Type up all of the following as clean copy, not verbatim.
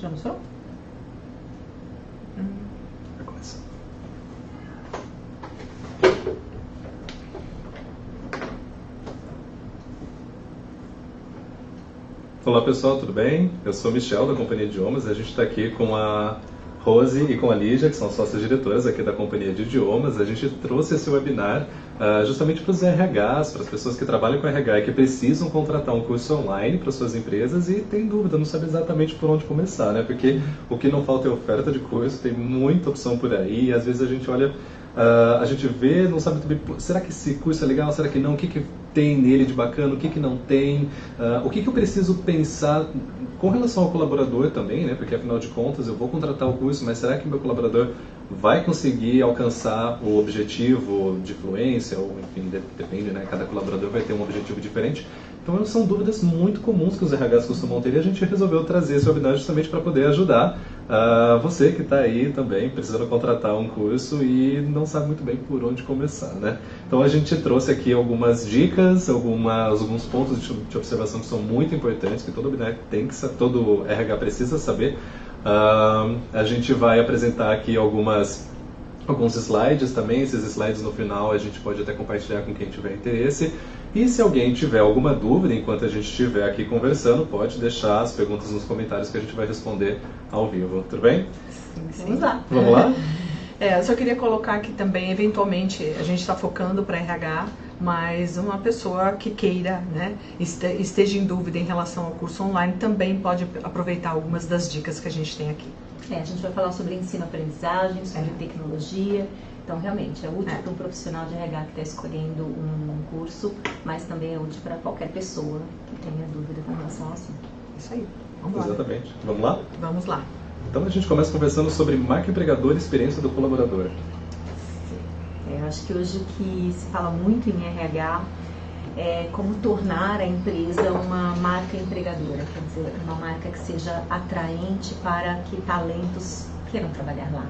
Já mostrou? Já começou. Olá pessoal, tudo bem? Eu sou o Michel da Companhia de Idiomas. A gente está aqui com a Rose e com a Lígia, que são sócias diretoras aqui da Companhia de Idiomas. A gente trouxe esse webinar justamente para os RHs, para as pessoas que trabalham com RH e que precisam contratar um curso online para suas empresas e tem dúvida, não sabe exatamente por onde começar, né? Porque o que não falta é oferta de curso, tem muita opção por aí e às vezes a gente olha, a gente vê, não sabe também, será que esse curso é legal, será que não? O que tem nele de bacana, o que não tem? O que eu preciso pensar com relação ao colaborador também, né? Porque afinal de contas eu vou contratar o curso, mas será que meu colaborador vai conseguir alcançar o objetivo de fluência, ou enfim, depende, né? Cada colaborador vai ter um objetivo diferente. Então são dúvidas muito comuns que os RHs costumam ter e a gente resolveu trazer esse webinar justamente para poder ajudar você que está aí também precisando contratar um curso e não sabe muito bem por onde começar, né? Então a gente trouxe aqui algumas dicas, alguns pontos de observação que são muito importantes, que todo webinar todo RH precisa saber. A gente vai apresentar aqui alguns slides também. Esses slides no final a gente pode até compartilhar com quem tiver interesse. E se alguém tiver alguma dúvida enquanto a gente estiver aqui conversando, pode deixar as perguntas nos comentários que a gente vai responder ao vivo. Tudo bem? Sim. Vamos lá. Vamos lá? Eu só queria colocar aqui também, eventualmente, a gente está focando para RH, mas uma pessoa que queira, né, esteja em dúvida em relação ao curso online, também pode aproveitar algumas das dicas que a gente tem aqui. A gente vai falar sobre ensino-aprendizagem, sobre tecnologia. Então, realmente, é útil para um profissional de RH que está escolhendo um curso, mas também é útil para qualquer pessoa que tenha dúvida com relação ao assunto. Isso aí. Vamos lá. Exatamente. Vamos lá? Vamos lá. Então, a gente começa conversando sobre marca empregador e experiência do colaborador. Eu acho que hoje o que se fala muito em RH é como tornar a empresa uma marca empregadora, quer dizer, uma marca que seja atraente para que talentos queiram trabalhar lá.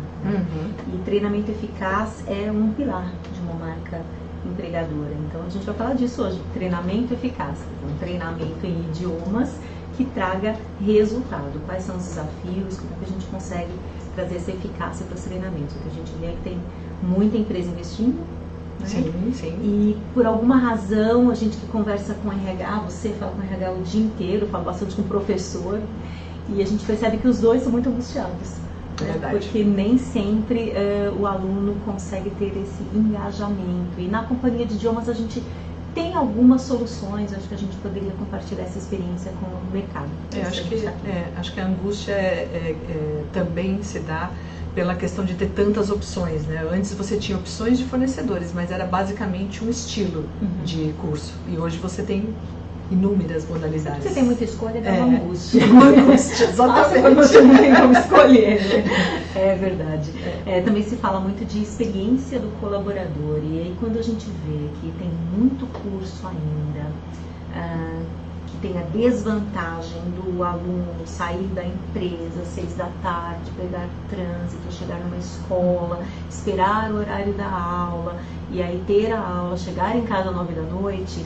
E treinamento eficaz é um pilar de uma marca empregadora. Então a gente vai falar disso hoje, treinamento eficaz, um treinamento em idiomas que traga resultado. Quais são os desafios, como é que a gente consegue trazer essa eficácia para os treinamentos? O que a gente vê é que tem muita empresa investindo, né? Sim. E por alguma razão, a gente que conversa com RH, você fala com RH o dia inteiro, fala bastante com o professor, e a gente percebe que os dois são muito angustiados. Porque nem sempre o aluno consegue ter esse engajamento. E na Companhia de Idiomas a gente tem algumas soluções, acho que a gente poderia compartilhar essa experiência com o mercado. Acho que a angústia também se dá pela questão de ter tantas opções, né? Antes você tinha opções de fornecedores, mas era basicamente um estilo de curso. E hoje você tem inúmeras modalidades. Você tem muita escolha, dá uma angústia. Uma angústia, exatamente. Quando você não tem como escolher, né? É verdade. Também se fala muito de experiência do colaborador. E aí quando a gente vê que tem muito curso ainda, que tem a desvantagem do aluno sair da empresa às 6 da tarde, pegar trânsito, chegar numa escola, esperar o horário da aula, e aí ter a aula, chegar em casa às 9 da noite,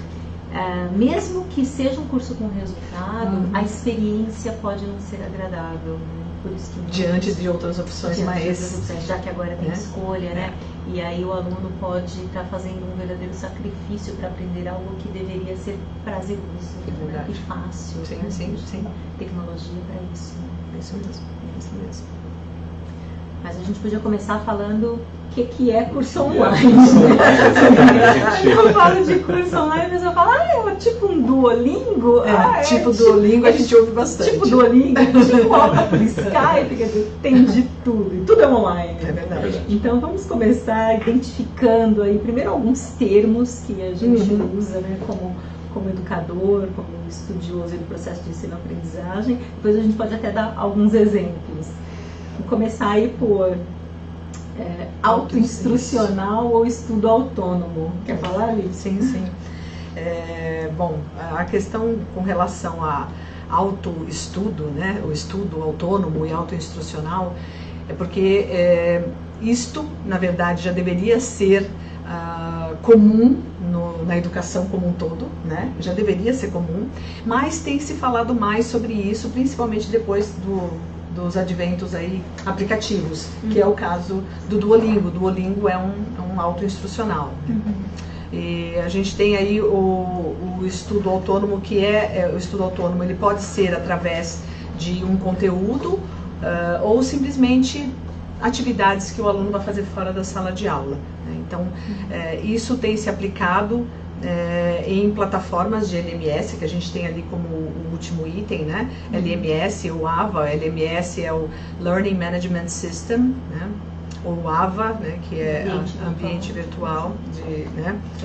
mesmo que seja um curso com resultado, a experiência pode não ser agradável, né? Por isso que diante de outras opções, já que agora tem escolha, né? E aí o aluno pode estar fazendo um verdadeiro sacrifício para aprender algo que deveria ser prazeroso, né? E fácil. Sim. Tecnologia para isso. É isso mesmo. Mas a gente podia começar falando o que é curso online. Eu falo de curso online, mas eu falo, é tipo um Duolingo? Duolingo a gente ouve bastante. Tipo Duolingo, tipo aula por Skype, quer dizer, tem de tudo, e tudo é online. É verdade. Então vamos começar identificando aí, primeiro alguns termos que a gente usa, né, como educador, como estudioso do processo de ensino-aprendizagem. Depois a gente pode até dar alguns exemplos. Vou começar aí por autoinstrucional ou estudo autônomo. Quer falar, Liv? Sim. Bom, a questão com relação a autoestudo, né, o estudo autônomo e autoinstrucional, é porque isto, na verdade, já deveria ser comum na educação como um todo, né? Já deveria ser comum, mas tem se falado mais sobre isso, principalmente depois dos adventos aí aplicativos, que é o caso do Duolingo. O Duolingo é um autoinstrucional. E a gente tem aí o estudo autônomo, que o estudo autônomo, ele pode ser através de um conteúdo ou simplesmente atividades que o aluno vai fazer fora da sala de aula, né? Então, isso tem se aplicado em plataformas de LMS, que a gente tem ali como o último item, né? LMS, o AVA. LMS é o Learning Management System, né? Ou AVA, né? Que é ambiente virtual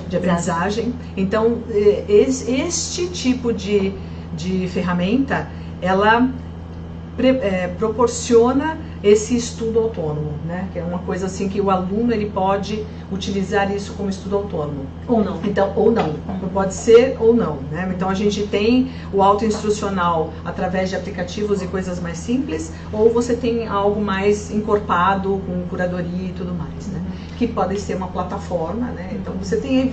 de aprendizagem. Então, este tipo de ferramenta, ela proporciona esse estudo autônomo, né? Que é uma coisa assim que o aluno ele pode utilizar isso como estudo autônomo. Ou não. Então, ou não. Pode ser ou não, né? Então a gente tem o autoinstrucional através de aplicativos e coisas mais simples, ou você tem algo mais encorpado com curadoria e tudo mais, né? Que pode ser uma plataforma, né? Então você tem aí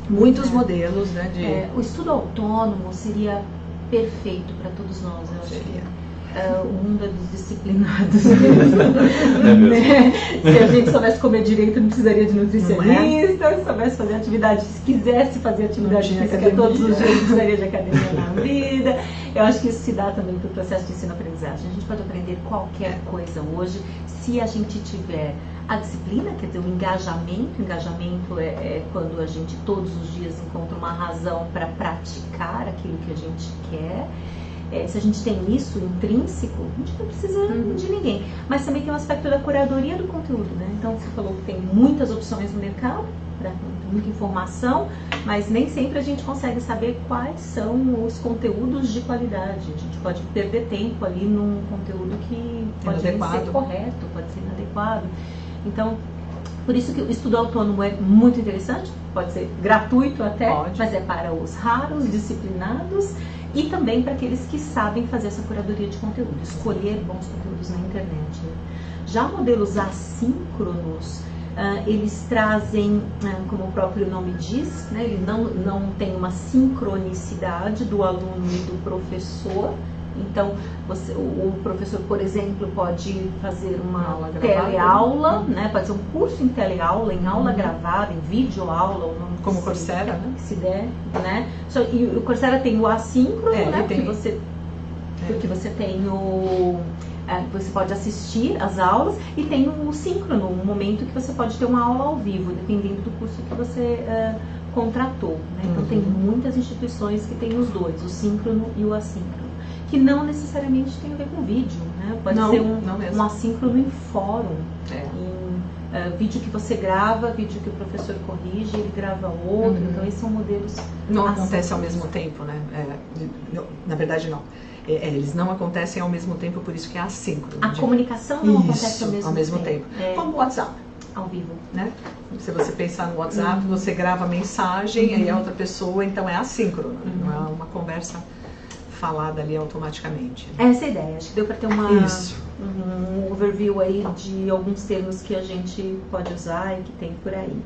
muitos modelos, né? O estudo autônomo seria perfeito para todos nós, eu acho. O mundo é dos disciplinados. Né? Se a gente soubesse comer direito, não precisaria de nutricionista. Se soubesse fazer atividade, se quisesse fazer atividade física todos os dias, não precisaria de academia na vida. Eu acho que isso se dá também para o processo de ensino-aprendizagem. A gente pode aprender qualquer coisa hoje, se a gente tiver a disciplina, quer dizer, o engajamento. O engajamento é quando a gente todos os dias encontra uma razão para praticar aquilo que a gente quer. Se a gente tem isso intrínseco, a gente não precisa de ninguém. Mas também tem o aspecto da curadoria do conteúdo, né? Então, você falou que tem muitas opções no mercado, muita informação, mas nem sempre a gente consegue saber quais são os conteúdos de qualidade. A gente pode perder tempo ali num conteúdo que pode nem ser correto, pode ser inadequado. Então, por isso que o estudo autônomo é muito interessante, pode ser gratuito até, mas é para os raros, disciplinados, e também para aqueles que sabem fazer essa curadoria de conteúdo, escolher bons conteúdos na internet, né? Já modelos assíncronos, eles trazem, como o próprio nome diz, né, ele não tem uma sincronicidade do aluno e do professor. Então, o professor, por exemplo, pode fazer uma teleaula, né? Pode ser um curso em teleaula, em aula gravada, em videoaula, ou não, como o Coursera, né? Se der, né? E o Coursera tem o assíncrono, né? Porque você tem você pode assistir às aulas, e tem o síncrono, um momento que você pode ter uma aula ao vivo, dependendo do curso que você contratou, né? Então, tem muitas instituições que têm os dois, o síncrono e o assíncrono, que não necessariamente tem a ver com vídeo, né? Pode ser um assíncrono em fórum, em vídeo que você grava, vídeo que o professor corrige, ele grava outro. Então, esses são modelos. Não acontece ao mesmo tempo, né? Na verdade, não. Eles não acontecem ao mesmo tempo, por isso que é assíncrono. A comunicação não acontece ao mesmo tempo. Como o WhatsApp. Ao vivo, né? Se você pensar no WhatsApp, você grava a mensagem, aí a outra pessoa, então é assíncrono, não é uma conversa falada ali automaticamente. Essa é a ideia. Acho que deu para ter um overview aí de alguns termos que a gente pode usar e que tem por aí.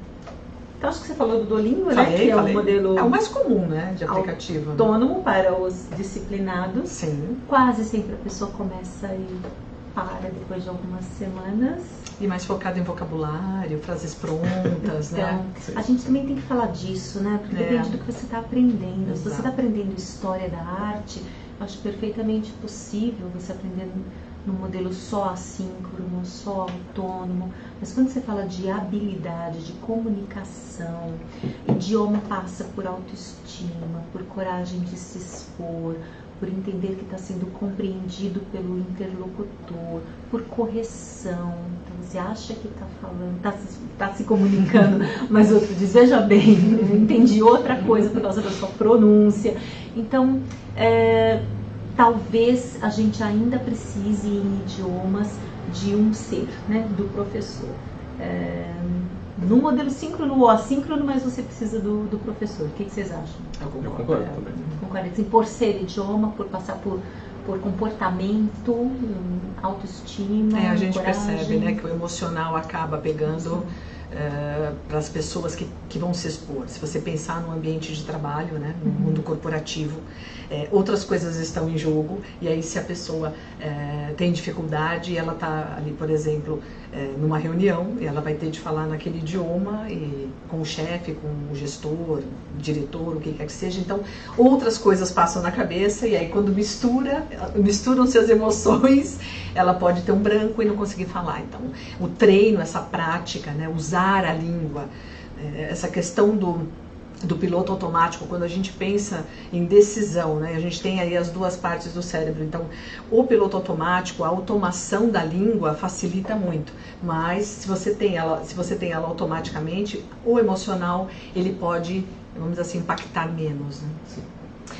Então, acho que você falou do Duolingo, né? Que é um modelo... É o mais comum, né? De aplicativo. Autônomo, né? Para os disciplinados. Sim. Quase sempre a pessoa começa e para depois de algumas semanas. E mais focado em vocabulário, frases prontas, então, né? A gente também tem que falar disso, né? Porque depende do que você está aprendendo. Exato. Se você está aprendendo história da arte, eu acho perfeitamente possível você aprender no modelo só assíncrono, só autônomo. Mas quando você fala de habilidade, de comunicação, idioma passa por autoestima, por coragem de se expor, por entender que está sendo compreendido pelo interlocutor, por correção. Então, você acha que está falando, está se comunicando, mas outro diz, veja bem, eu entendi outra coisa por causa da sua pronúncia. Então, talvez a gente ainda precise em idiomas de um ser, né, do professor. No modelo síncrono ou assíncrono, mas você precisa do professor. O que vocês acham? Eu concordo também. Concordo. Assim, por ser idioma, por passar por comportamento, autoestima, a gente coragem. percebe, né, que o emocional acaba pegando para as pessoas que vão se expor. Se você pensar no ambiente de trabalho, né, no mundo corporativo, outras coisas estão em jogo, e aí se a pessoa tem dificuldade, ela está ali, por exemplo, numa reunião, e ela vai ter de falar naquele idioma, e com o chefe, com o gestor, o diretor, o que quer que seja. Então, outras coisas passam na cabeça, e aí quando misturam-se as emoções, ela pode ter um branco e não conseguir falar. Então, o treino, essa prática, né, usar a língua, essa questão do piloto automático, quando a gente pensa em decisão, né, a gente tem aí as duas partes do cérebro. Então, o piloto automático, a automação da língua facilita muito, mas se você tem ela automaticamente, o emocional, ele pode, vamos dizer assim, impactar menos, né? Sim.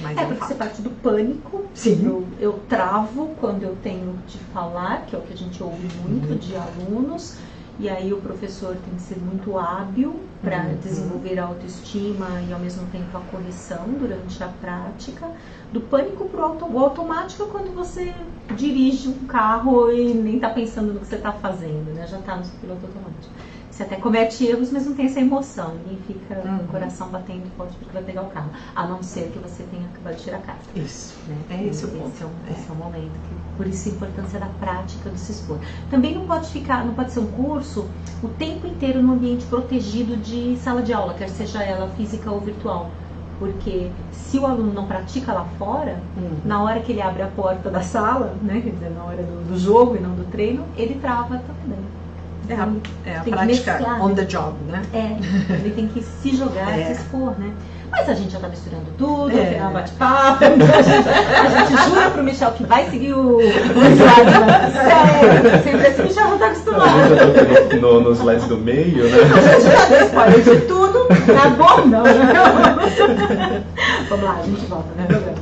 Mas porque você parte do pânico. Sim. Eu travo quando eu tenho de falar, que é o que a gente ouve muito de alunos, e aí o professor tem que ser muito hábil para desenvolver a autoestima e ao mesmo tempo a correção durante a prática. Do pânico para o automático é quando você dirige um carro e nem está pensando no que você está fazendo, né? Já está no piloto automático. Você até comete erros, mas não tem essa emoção. Ninguém fica com o coração batendo forte porque vai pegar o carro. A não ser que você tenha acabado de tirar a carta. Isso. Né? Esse é o ponto. Esse é o momento. Por isso a importância da prática, do se expor. Também não pode ser um curso o tempo inteiro no ambiente protegido de sala de aula, quer seja ela física ou virtual. Porque se o aluno não pratica lá fora, na hora que ele abre a porta da sala, né, quer dizer, na hora do jogo e não do treino, ele trava também. A prática on the job, né? Ele tem que se jogar, se expor, né? Mas a gente já tá misturando tudo, no final bate-papo, a gente jura pro Michel que vai seguir o slide sério, sempre assim, o Michel já tá acostumado. A gente já tá nos slides do meio, né? A gente já deu spoiler de tudo, tá bom? Não. Vamos lá, a gente volta, né?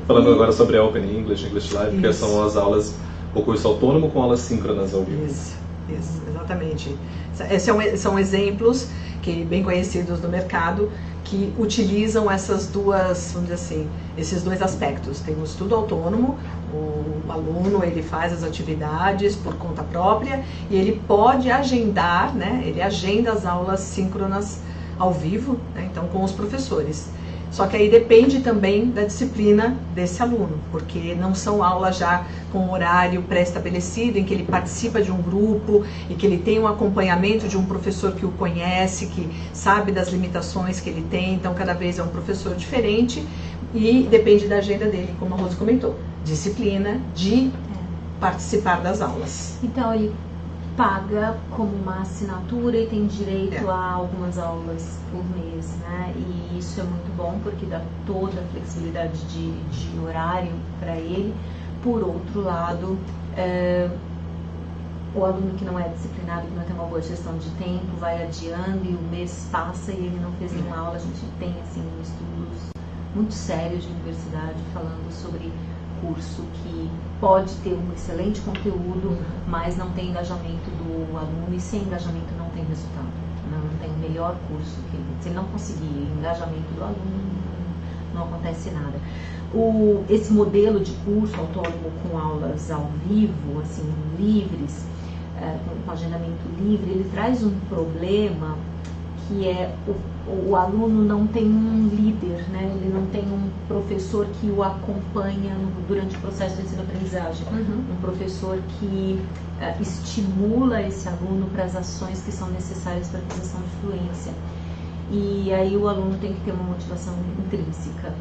Falando agora sobre a Open English, English Live, que são as aulas, o curso autônomo com aulas síncronas ao vivo. Isso, exatamente. São exemplos que bem conhecidos no mercado que utilizam essas duas, vamos dizer assim, esses dois aspectos. Tem o estudo autônomo, o aluno ele faz as atividades por conta própria e ele pode agendar, né? Ele agenda as aulas síncronas ao vivo, né? Então com os professores. Só que aí depende também da disciplina desse aluno, porque não são aulas já com horário pré-estabelecido, em que ele participa de um grupo e que ele tem um acompanhamento de um professor que o conhece, que sabe das limitações que ele tem. Então, cada vez é um professor diferente e depende da agenda dele, como a Rose comentou. Disciplina de participar das aulas. Então, ele paga como uma assinatura e tem direito a algumas aulas por mês, né? E isso é muito bom porque dá toda a flexibilidade de horário para ele. Por outro lado, o aluno que não é disciplinado, que não tem uma boa gestão de tempo, vai adiando e o mês passa e ele não fez nenhuma aula. A gente tem assim estudos muito sérios de universidade falando sobre curso que pode ter um excelente conteúdo, mas não tem engajamento do aluno, e sem engajamento não tem resultado. Não tem o melhor curso. Se ele não conseguir engajamento do aluno, não acontece nada. Esse modelo de curso autônomo com aulas ao vivo, assim, livres, com agendamento livre, ele traz um problema que é o aluno não tem um líder, né? Ele não tem um professor que o acompanha durante o processo de ensino-aprendizagem. Um professor que estimula esse aluno para as ações que são necessárias para a aquisição de fluência. E aí o aluno tem que ter uma motivação intrínseca.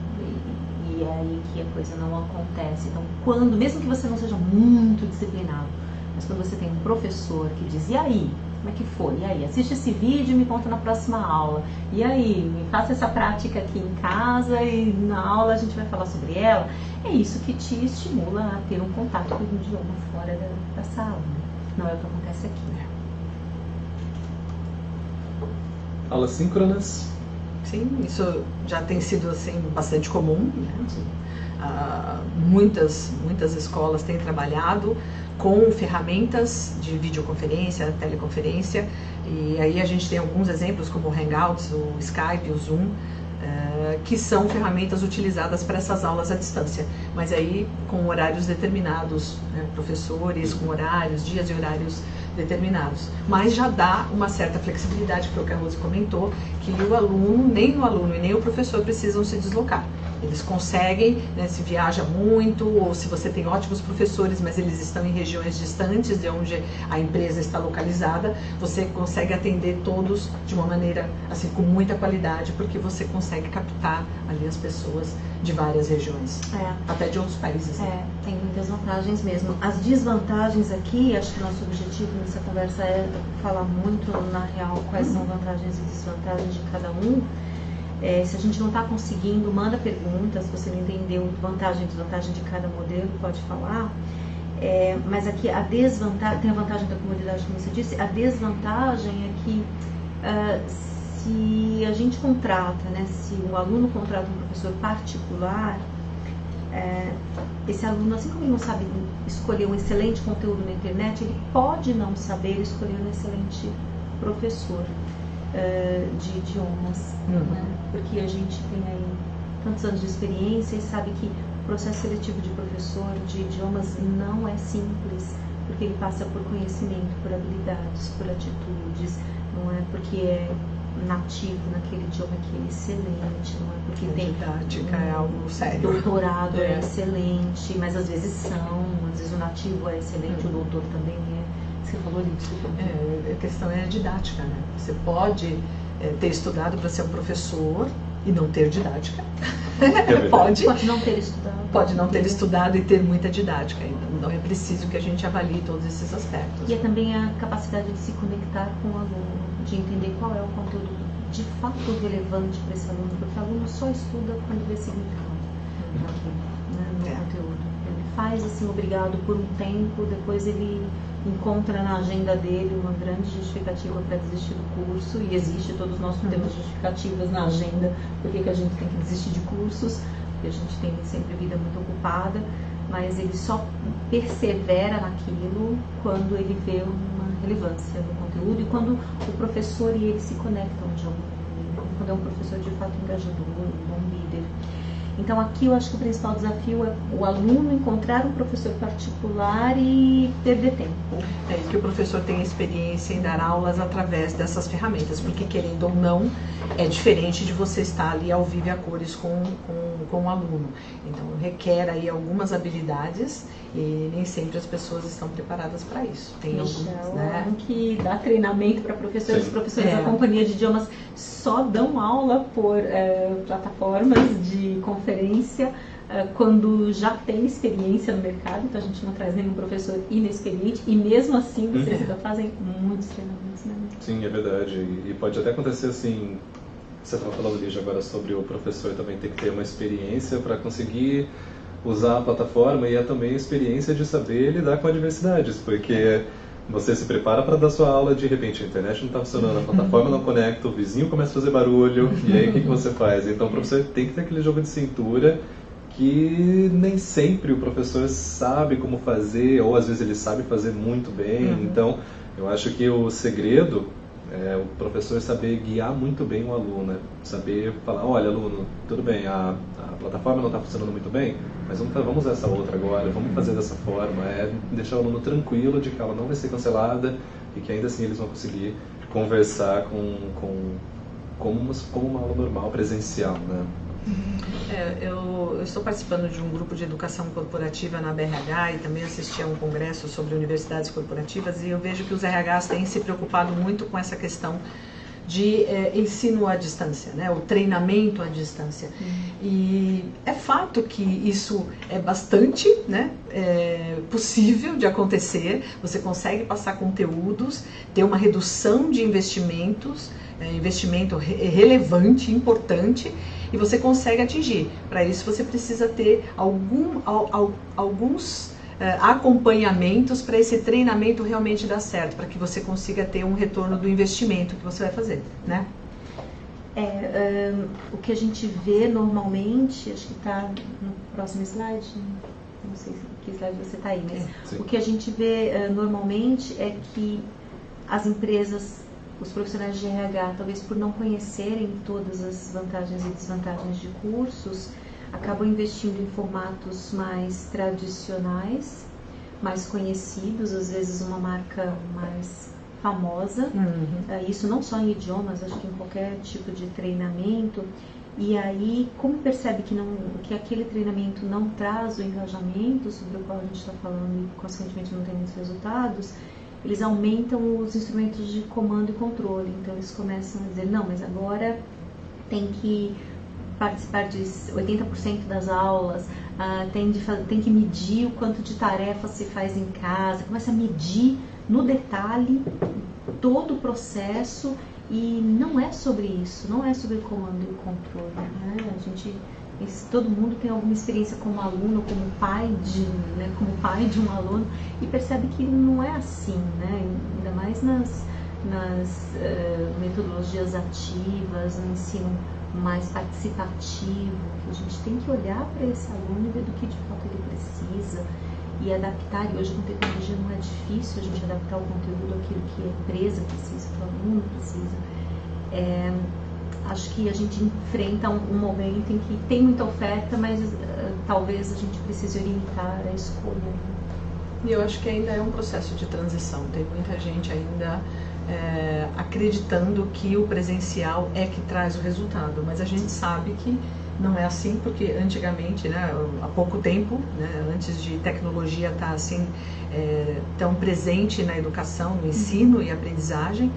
E é aí que a coisa não acontece. Então, mesmo que você não seja muito disciplinado, mas quando você tem um professor que diz, e aí? Como é que foi? E aí? Assiste esse vídeo e me conta na próxima aula. E aí? Me faça essa prática aqui em casa e na aula a gente vai falar sobre ela. É isso que te estimula a ter um contato com o idioma fora da sala. Né? Não é o que acontece aqui. Né? Aulas síncronas? Sim, isso já tem sido assim, bastante comum. Né? Muitas escolas têm trabalhado com ferramentas de videoconferência, teleconferência, e aí a gente tem alguns exemplos como o Hangouts, o Skype, o Zoom, que são ferramentas utilizadas para essas aulas à distância, mas aí com horários determinados, né? Professores com horários, dias e horários determinados. Mas já dá uma certa flexibilidade, que foi o que a Rose comentou, que nem o aluno e nem o professor precisam se deslocar. Eles conseguem, né, se viaja muito, ou se você tem ótimos professores, mas eles estão em regiões distantes de onde a empresa está localizada, você consegue atender todos de uma maneira, assim, com muita qualidade, porque você consegue captar ali as pessoas de várias regiões, até de outros países. Tem muitas vantagens mesmo. As desvantagens aqui, acho que nosso objetivo nessa conversa é falar muito, na real, quais são vantagens e desvantagens de cada um. Se a gente não está conseguindo, manda perguntas. Se você não entendeu vantagem e desvantagem de cada modelo, pode falar. Mas aqui a desvantagem, tem a vantagem da comodidade, como você disse, a desvantagem é que se a gente contrata, né, se o aluno contrata um professor particular, esse aluno, assim como ele não sabe escolher um excelente conteúdo na internet, ele pode não saber escolher um excelente professor de idiomas, né? Porque a gente tem aí tantos anos de experiência e sabe que o processo seletivo de professor de idiomas não é simples, porque ele passa por conhecimento, por habilidades, por atitudes, não é porque é nativo naquele idioma que é excelente, não é porque tem didática, é algo sério. Doutorado é excelente, mas às vezes o nativo é excelente, o doutor também é. Você falou isso. A questão é a didática, né? Você pode ter estudado para ser um professor e não ter didática. Pode não ter estudado. Pode não ter estudado e ter muita didática. Então é preciso que a gente avalie todos esses aspectos. E também a capacidade de se conectar com o aluno, de entender qual é o conteúdo de fato relevante para esse aluno, porque o aluno só estuda quando vê significado no conteúdo. Ele faz assim, obrigado por um tempo, depois ele encontra na agenda dele uma grande justificativa para desistir do curso, e existe, todos nós temos justificativas na agenda porque que a gente tem que desistir de cursos, porque a gente tem sempre vida muito ocupada, mas ele só persevera naquilo quando ele vê uma relevância no conteúdo e quando o professor e ele se conectam de alguma maneira, quando é um professor de fato engajador, um bom líder. Então aqui eu acho que o principal desafio é o aluno encontrar um professor particular e perder tempo. Que o professor tenha experiência em dar aulas através dessas ferramentas, porque querendo ou não, é diferente de você estar ali ao vivo e a cores com o aluno. Então requer aí algumas habilidades e nem sempre as pessoas estão preparadas para isso. Tem alguns, né, que dá treinamento para professores. Os professores da Companhia de Idiomas só dão aula por plataformas de conferência quando já tem experiência no mercado, então a gente não traz nenhum professor inexperiente e mesmo assim vocês ainda fazem muitos treinamentos, né? Sim, é verdade. E pode até acontecer assim, você estava falando, Lígia, agora sobre o professor também ter que ter uma experiência para conseguir usar a plataforma e também a experiência de saber lidar com adversidades, porque você se prepara para dar sua aula, de repente a internet não está funcionando, a plataforma não conecta, o vizinho começa a fazer barulho, e aí o que você faz? Então o professor tem que ter aquele jogo de cintura que nem sempre o professor sabe como fazer, ou às vezes ele sabe fazer muito bem. Então eu acho que o segredo é o professor saber guiar muito bem o aluno, né? Saber falar, olha aluno, tudo bem, a plataforma não está funcionando muito bem, mas vamos usar essa outra agora, vamos fazer dessa forma, deixar o aluno tranquilo de que ela não vai ser cancelada e que ainda assim eles vão conseguir conversar como uma aula normal, presencial, né? Eu estou participando de um grupo de educação corporativa na BRH e também assisti a um congresso sobre universidades corporativas, e eu vejo que os RHs têm se preocupado muito com essa questão de ensino à distância, né? O treinamento à distância. E é fato que isso é bastante, né, possível de acontecer. Você consegue passar conteúdos, ter uma redução de investimentos, investimento relevante, importante, e você consegue atingir. Para isso você precisa ter alguns acompanhamentos para esse treinamento realmente dar certo, para que você consiga ter um retorno do investimento que você vai fazer, né? O que a gente vê normalmente, acho que está no próximo slide, não sei que slide você está aí, mas o que a gente vê normalmente é que as empresas, os profissionais de RH, talvez por não conhecerem todas as vantagens e desvantagens de cursos, acabam investindo em formatos mais tradicionais, mais conhecidos, às vezes uma marca mais famosa, isso não só em idiomas, acho que em qualquer tipo de treinamento. E aí, como percebe que aquele treinamento não traz o engajamento sobre o qual a gente está falando e, consequentemente, não tem muitos resultados, eles aumentam os instrumentos de comando e controle. Então, eles começam a dizer, não, mas agora tem que participar de 80% das aulas, tem que medir o quanto de tarefas se faz em casa, começa a medir no detalhe todo o processo. E não é sobre isso, não é sobre comando e controle, né? Todo mundo tem alguma experiência como aluno, como pai de um aluno, e percebe que não é assim, né? Ainda mais nas metodologias ativas, no ensino mais participativo, que a gente tem que olhar para esse aluno e ver do que de fato ele precisa e adaptar. E hoje com tecnologia não é difícil a gente adaptar o conteúdo àquilo que a empresa precisa, que o aluno precisa. Acho que a gente enfrenta um momento em que tem muita oferta, mas talvez a gente precise orientar a escolha. E eu acho que ainda é um processo de transição. Tem muita gente ainda acreditando que o presencial é que traz o resultado, mas a gente sabe que não é assim, porque antigamente, né, há pouco tempo, né, antes de tecnologia estar assim tão presente na educação, no ensino e aprendizagem,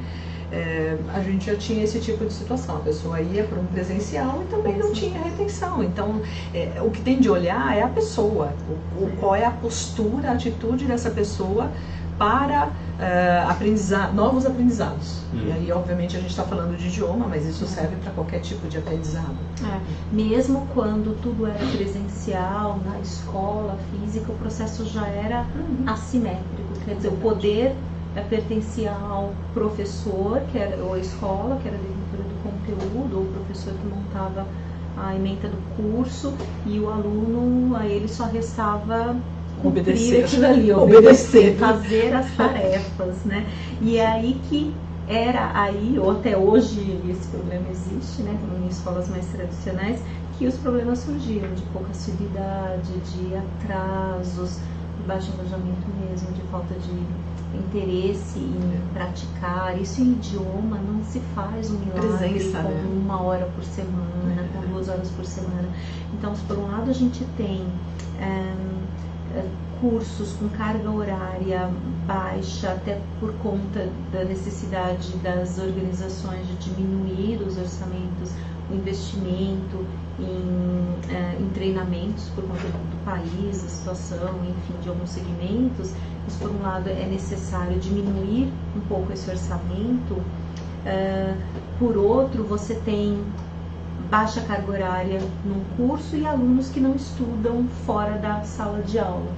a gente já tinha esse tipo de situação. A pessoa ia para um presencial e também não tinha retenção. Então, o que tem de olhar é a pessoa, qual é a postura, a atitude dessa pessoa para novos aprendizados. E aí, obviamente, a gente está falando de idioma, mas isso serve para qualquer tipo de aprendizado. Mesmo quando tudo era presencial, na escola, física, o processo já era assimétrico. Quer dizer, o poder pertencia ao professor, ou à escola, que era a detentora do conteúdo, ou o professor que montava a ementa do curso, e o aluno, a ele só restava obedecer aquilo ali, obedecer, fazer as tarefas, né? E é aí que ou até hoje esse problema existe, né? Em escolas mais tradicionais, que os problemas surgiram de pouca assiduidade, de atrasos, de baixo engajamento mesmo, de falta de interesse em praticar. Isso em idioma não se faz um milagre com 1 hora por semana, com 2 horas por semana. Então, se por um lado a gente tem cursos com carga horária baixa, até por conta da necessidade das organizações de diminuir os orçamentos, o investimento em treinamentos por conta do país, a situação, enfim, de alguns segmentos. Mas, por um lado, é necessário diminuir um pouco esse orçamento. Por outro, você tem baixa carga horária num curso e alunos que não estudam fora da sala de aula.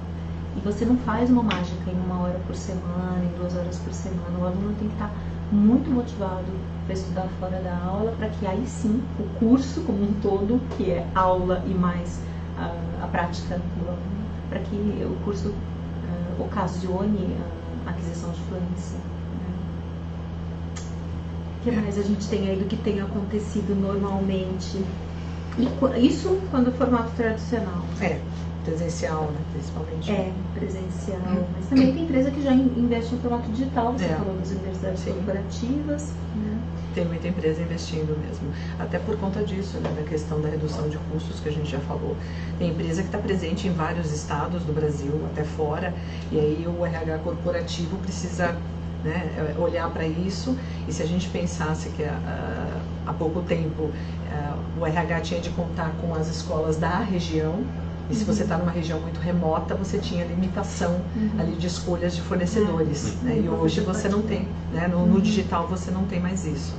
E você não faz uma mágica em 1 hora por semana, em 2 horas por semana. O aluno tem que estar muito motivado para estudar fora da aula, para que aí sim o curso como um todo, que é aula e mais a prática do aluno, para que o curso ocasione a aquisição de fluência. O que mais a gente tem aí do que tem acontecido normalmente? E isso quando é formato tradicional. Presencial, né, principalmente. Presencial. Mas também tem empresa que já investe em formato digital. Você falou das universidades corporativas. Né? Tem muita empresa investindo mesmo. Até por conta disso, né, da questão da redução de custos que a gente já falou. Tem empresa que está presente em vários estados do Brasil, até fora. E aí o RH corporativo precisa, né, olhar para isso. E se a gente pensasse que há pouco tempo o RH tinha de contar com as escolas da região, e se você está numa região muito remota, você tinha limitação ali de escolhas de fornecedores. Né? E hoje você não tem, né? No digital você não tem mais isso.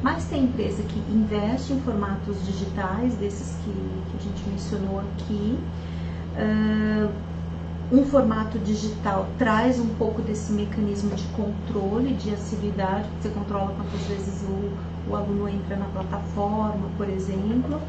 Mas tem empresa que investe em formatos digitais, desses que a gente mencionou aqui. Um formato digital traz um pouco desse mecanismo de controle, de assiduidade, você controla quantas vezes o aluno entra na plataforma, por exemplo.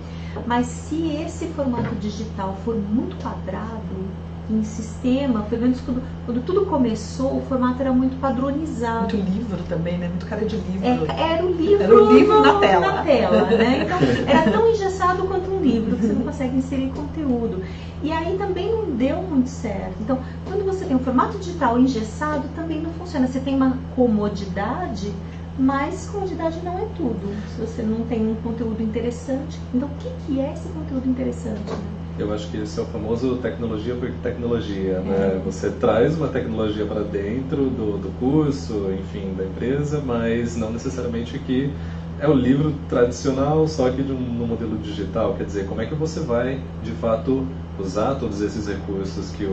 Mas se esse formato digital for muito quadrado, em sistema, pelo menos quando tudo começou, o formato era muito padronizado. Muito livro também, né? Muito cara de livro. Era o livro, na tela. Né? Então, era tão engessado quanto um livro, que você não consegue inserir conteúdo. E aí também não deu muito certo. Então, quando você tem um formato digital engessado, também não funciona. Você tem uma comodidade, mas comodidade não é tudo. Se você não tem um conteúdo interessante. Então, o que é esse conteúdo interessante, né? Eu acho que esse é o famoso tecnologia por tecnologia, né? Você traz uma tecnologia para dentro do curso, enfim, da empresa, mas não necessariamente que é o livro tradicional, só que no modelo digital. Quer dizer, como é que você vai, de fato, usar todos esses recursos que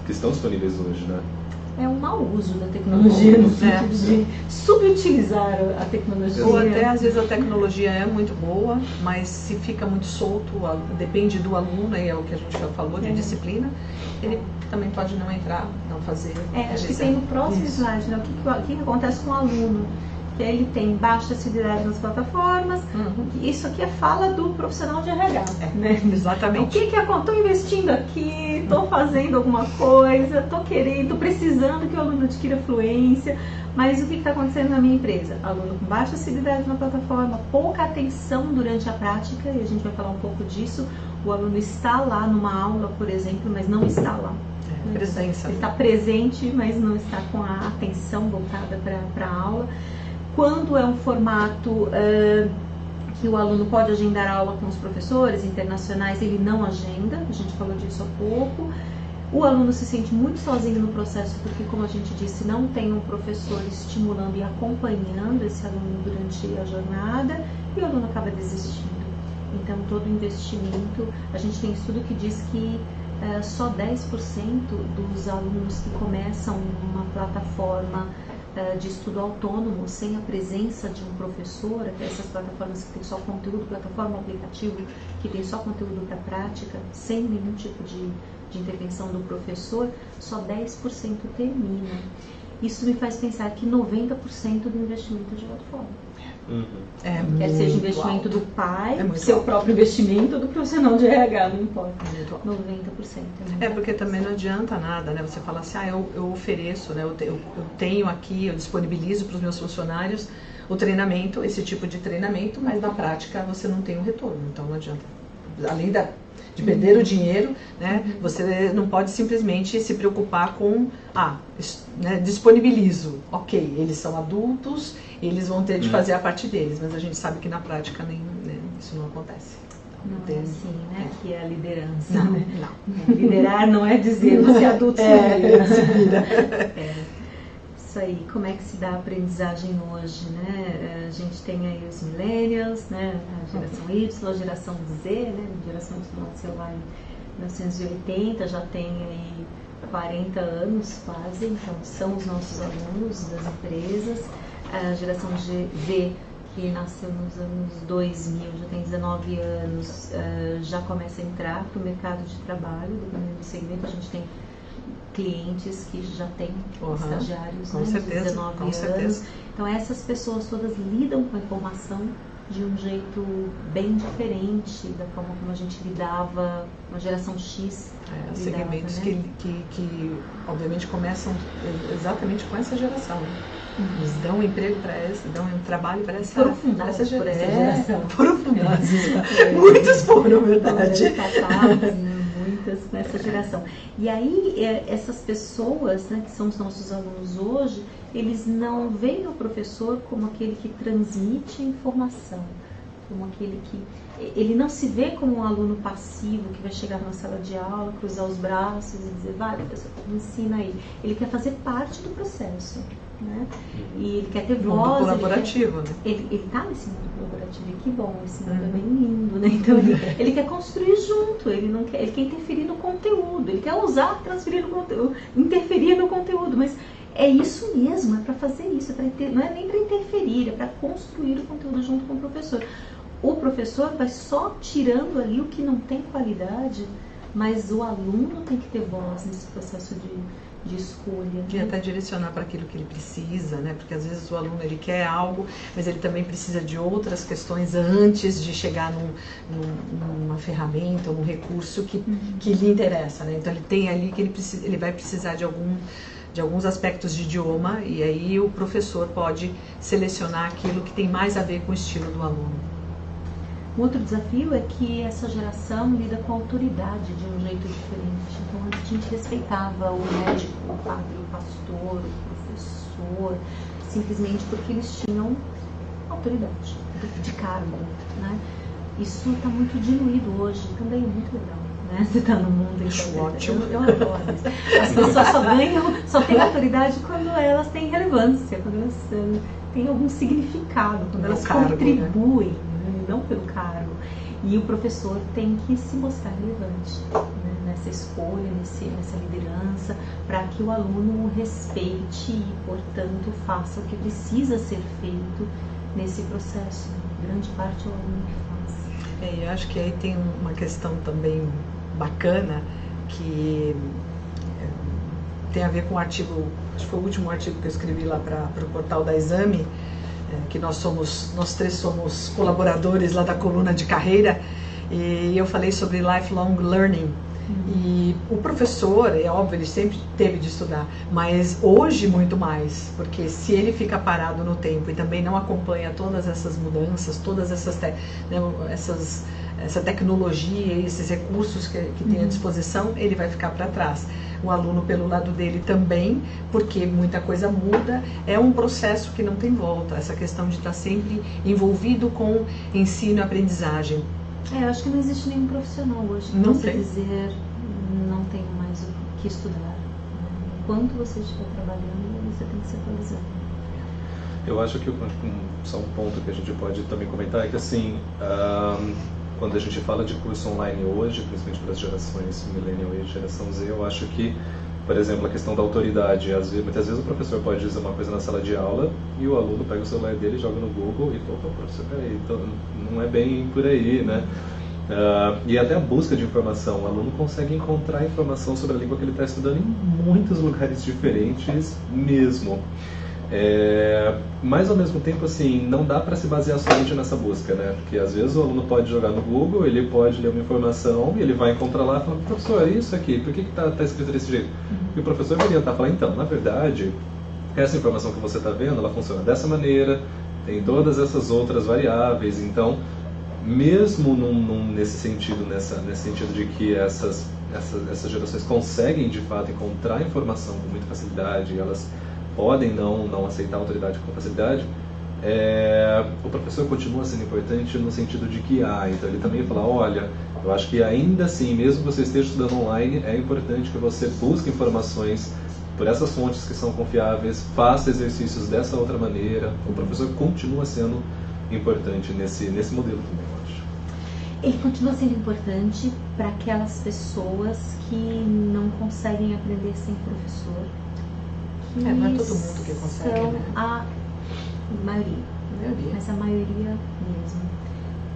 estão disponíveis hoje, né? É um mau uso da tecnologia, no sentido de subutilizar a tecnologia. Ou até, às vezes, a tecnologia é muito boa, mas se fica muito solto, depende do aluno, e é o que a gente já falou, de disciplina, ele também pode não entrar, não fazer. Acho que tem no próximo slide, né? O que acontece com o aluno? Que ele tem baixa assiduidade nas plataformas. Isso aqui é fala do profissional de RH. Né? Exatamente. O que estou investindo aqui, estou fazendo alguma coisa, estou precisando que o aluno adquira fluência, mas o que está acontecendo na minha empresa? Aluno com baixa assiduidade na plataforma, pouca atenção durante a prática, e a gente vai falar um pouco disso. O aluno está lá numa aula, por exemplo, mas não está lá. Presença. Ele está presente, mas não está com a atenção voltada para a aula. Quando é um formato que o aluno pode agendar aula com os professores internacionais, ele não agenda, a gente falou disso há pouco. O aluno se sente muito sozinho no processo, porque, como a gente disse, não tem um professor estimulando e acompanhando esse aluno durante a jornada, e o aluno acaba desistindo. Então, todo investimento, a gente tem estudo que diz que só 10% dos alunos que começam uma plataforma de estudo autônomo, sem a presença de um professor, essas plataformas que tem só conteúdo, plataforma, aplicativo, que tem só conteúdo para prática, sem nenhum tipo de intervenção do professor, só 10% termina. Isso me faz pensar que 90% do investimento é jogado fora. Quer seja investimento do pai, seu próprio investimento, do profissional de RH, não importa. 90%. Porque também não adianta nada, né? Você fala assim, eu ofereço, né? Eu tenho aqui, eu disponibilizo para os meus funcionários o treinamento, esse tipo de treinamento, mas na prática você não tem um retorno, então não adianta. Além de perder o dinheiro, né? Você não pode simplesmente se preocupar com, né, disponibilizo, ok, eles são adultos, eles vão ter de fazer a parte deles, mas a gente sabe que na prática isso não acontece. Não é assim, né? Que é a liderança. Não, né? não. Liderar não é dizer você é adulto, se vira. Isso aí, como é que se dá a aprendizagem hoje, né? A gente tem aí os millennials, né? A geração Y, a geração Z, né? A geração Y nasceu lá em 1980, já tem aí 40 anos quase, então são os nossos alunos das empresas. A geração Z, que nasceu nos anos 2000, já tem 19 anos, já começa a entrar para o mercado de trabalho, dependendo do segmento. A gente tem clientes que já têm estagiários, né, de 19 anos. Certeza. Então essas pessoas todas lidam com a informação de um jeito bem diferente da forma como a gente lidava na geração X. Segmentos, né? que obviamente começam exatamente com essa geração. Eles dão emprego para essa, dão um trabalho para essa geração. Profundados. Muitos foram, verdade. Muitas com essa geração. E aí, essas pessoas, né, que são os nossos alunos hoje, eles não veem o professor como aquele que transmite a informação, como aquele que... Ele não se vê como um aluno passivo que vai chegar na sala de aula, cruzar os braços e dizer, vai, professor, me ensina aí. Ele quer fazer parte do processo. Né? E ele quer ter voz. Mundo colaborativo, ele está nesse mundo colaborativo, e que bom, esse mundo é bem lindo, né? Então ele quer construir junto, ele quer interferir no conteúdo, ele quer usar, transferir no conteúdo, interferir no conteúdo, mas é isso mesmo, é para fazer isso, não é nem para interferir, é para construir o conteúdo junto com o professor. O professor vai só tirando ali o que não tem qualidade, mas o aluno tem que ter voz nesse processo de escolha. E até direcionar para aquilo que ele precisa, né? Porque às vezes o aluno ele quer algo, mas ele também precisa de outras questões antes de chegar numa ferramenta ou num recurso que lhe interessa, né? Então ele tem ali que ele vai precisar de alguns aspectos de idioma, e aí o professor pode selecionar aquilo que tem mais a ver com o estilo do aluno. Um outro desafio é que essa geração lida com a autoridade de um jeito diferente. Então, antes a gente respeitava o médico, o padre, o pastor, o professor, simplesmente porque eles tinham autoridade de cargo, né? Isso está muito diluído hoje, também é muito legal, né? Você está no mundo. Acho ótimo. Eu adoro isso. As pessoas só têm autoridade quando elas têm relevância, quando elas têm algum significado, quando elas contribuem. Né? Não pelo cargo. E o professor tem que se mostrar relevante, né, nessa escolha, nessa liderança, para que o aluno o respeite e, portanto, faça o que precisa ser feito nesse processo. Grande parte é o aluno que faz. Eu acho que aí tem uma questão também bacana que tem a ver com o artigo, acho que foi o último artigo que eu escrevi lá para o portal da Exame, que nós três somos colaboradores lá da coluna de carreira, e eu falei sobre lifelong learning. E o professor, é óbvio, ele sempre teve de estudar, mas hoje muito mais, porque se ele fica parado no tempo e também não acompanha todas essas mudanças, todas essa tecnologia e esses recursos que tem à disposição, ele vai ficar para trás. O aluno, pelo lado dele, também, porque muita coisa muda, é um processo que não tem volta, essa questão de estar sempre envolvido com ensino e aprendizagem. Eu acho que não existe nenhum profissional hoje que você dizer não tenho mais o que estudar. Enquanto você estiver trabalhando, você tem que se atualizar. Eu acho que só um ponto que a gente pode também comentar é que, assim, quando a gente fala de curso online hoje, principalmente para as gerações millennial e geração Z, eu acho que, por exemplo, a questão da autoridade. Muitas vezes o professor pode dizer uma coisa na sala de aula e o aluno pega o celular dele, joga no Google e fala, professor, peraí, então não é bem por aí, né? E até a busca de informação. O aluno consegue encontrar informação sobre a língua que ele está estudando em muitos lugares diferentes mesmo. Mas ao mesmo tempo, assim, não dá para se basear somente nessa busca, né? Porque às vezes o aluno pode jogar no Google, ele pode ler uma informação e ele vai encontrar lá e fala, professor, isso aqui, por que está escrito desse jeito? E o professor vai orientar e falar, então, na verdade, essa informação que você está vendo, ela funciona dessa maneira, tem todas essas outras variáveis, então, mesmo nesse sentido, nesse sentido de que essas gerações conseguem, de fato, encontrar informação com muita facilidade, elas podem não aceitar a autoridade com facilidade, o professor continua sendo importante no sentido de guiar. Então ele também fala, olha, eu acho que ainda assim, mesmo que você esteja estudando online, é importante que você busque informações por essas fontes que são confiáveis, faça exercícios dessa outra maneira. O professor continua sendo importante nesse modelo também, eu acho. Ele continua sendo importante para aquelas pessoas que não conseguem aprender sem professor. Não é todo mundo que consegue, são, né? A maioria, mas a maioria mesmo.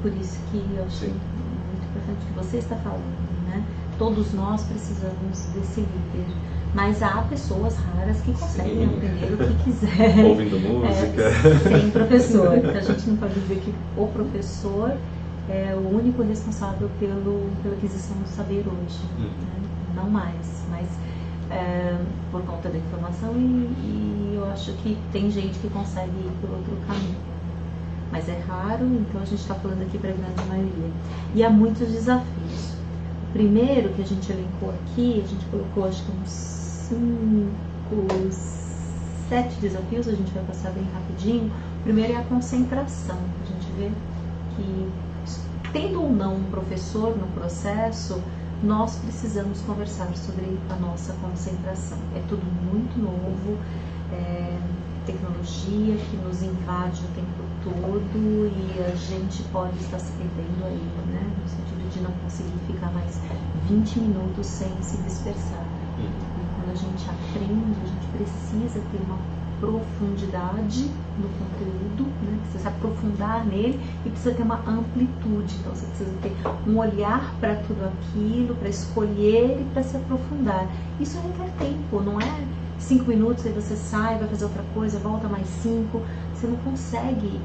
Por isso que eu acho muito importante o que você está falando, né? Todos nós precisamos desse líder, mas há pessoas raras que conseguem aprender o que quiser. Ouvindo música. Sem professor. A gente não pode dizer que o professor é o único responsável pela aquisição do saber hoje, né? Não mais, mas por conta da informação e eu acho que tem gente que consegue ir por outro caminho, mas é raro, então a gente está falando aqui para a grande maioria. E há muitos desafios. O primeiro que a gente elencou aqui, a gente colocou acho que uns 7 desafios, a gente vai passar bem rapidinho. O primeiro é a concentração. A gente vê que, tendo ou não um professor no processo, nós precisamos conversar sobre a nossa concentração. É tudo muito novo, tecnologia que nos invade o tempo todo e a gente pode estar se perdendo aí, né? No sentido de não conseguir ficar mais 20 minutos sem se dispersar. E quando a gente aprende, a gente precisa ter uma profundidade no conteúdo, né? Precisa se aprofundar nele e precisa ter uma amplitude. Então você precisa ter um olhar para tudo aquilo, para escolher e para se aprofundar. Isso requer tempo, não é 5 minutos, aí você sai, vai fazer outra coisa, volta mais 5. Você não consegue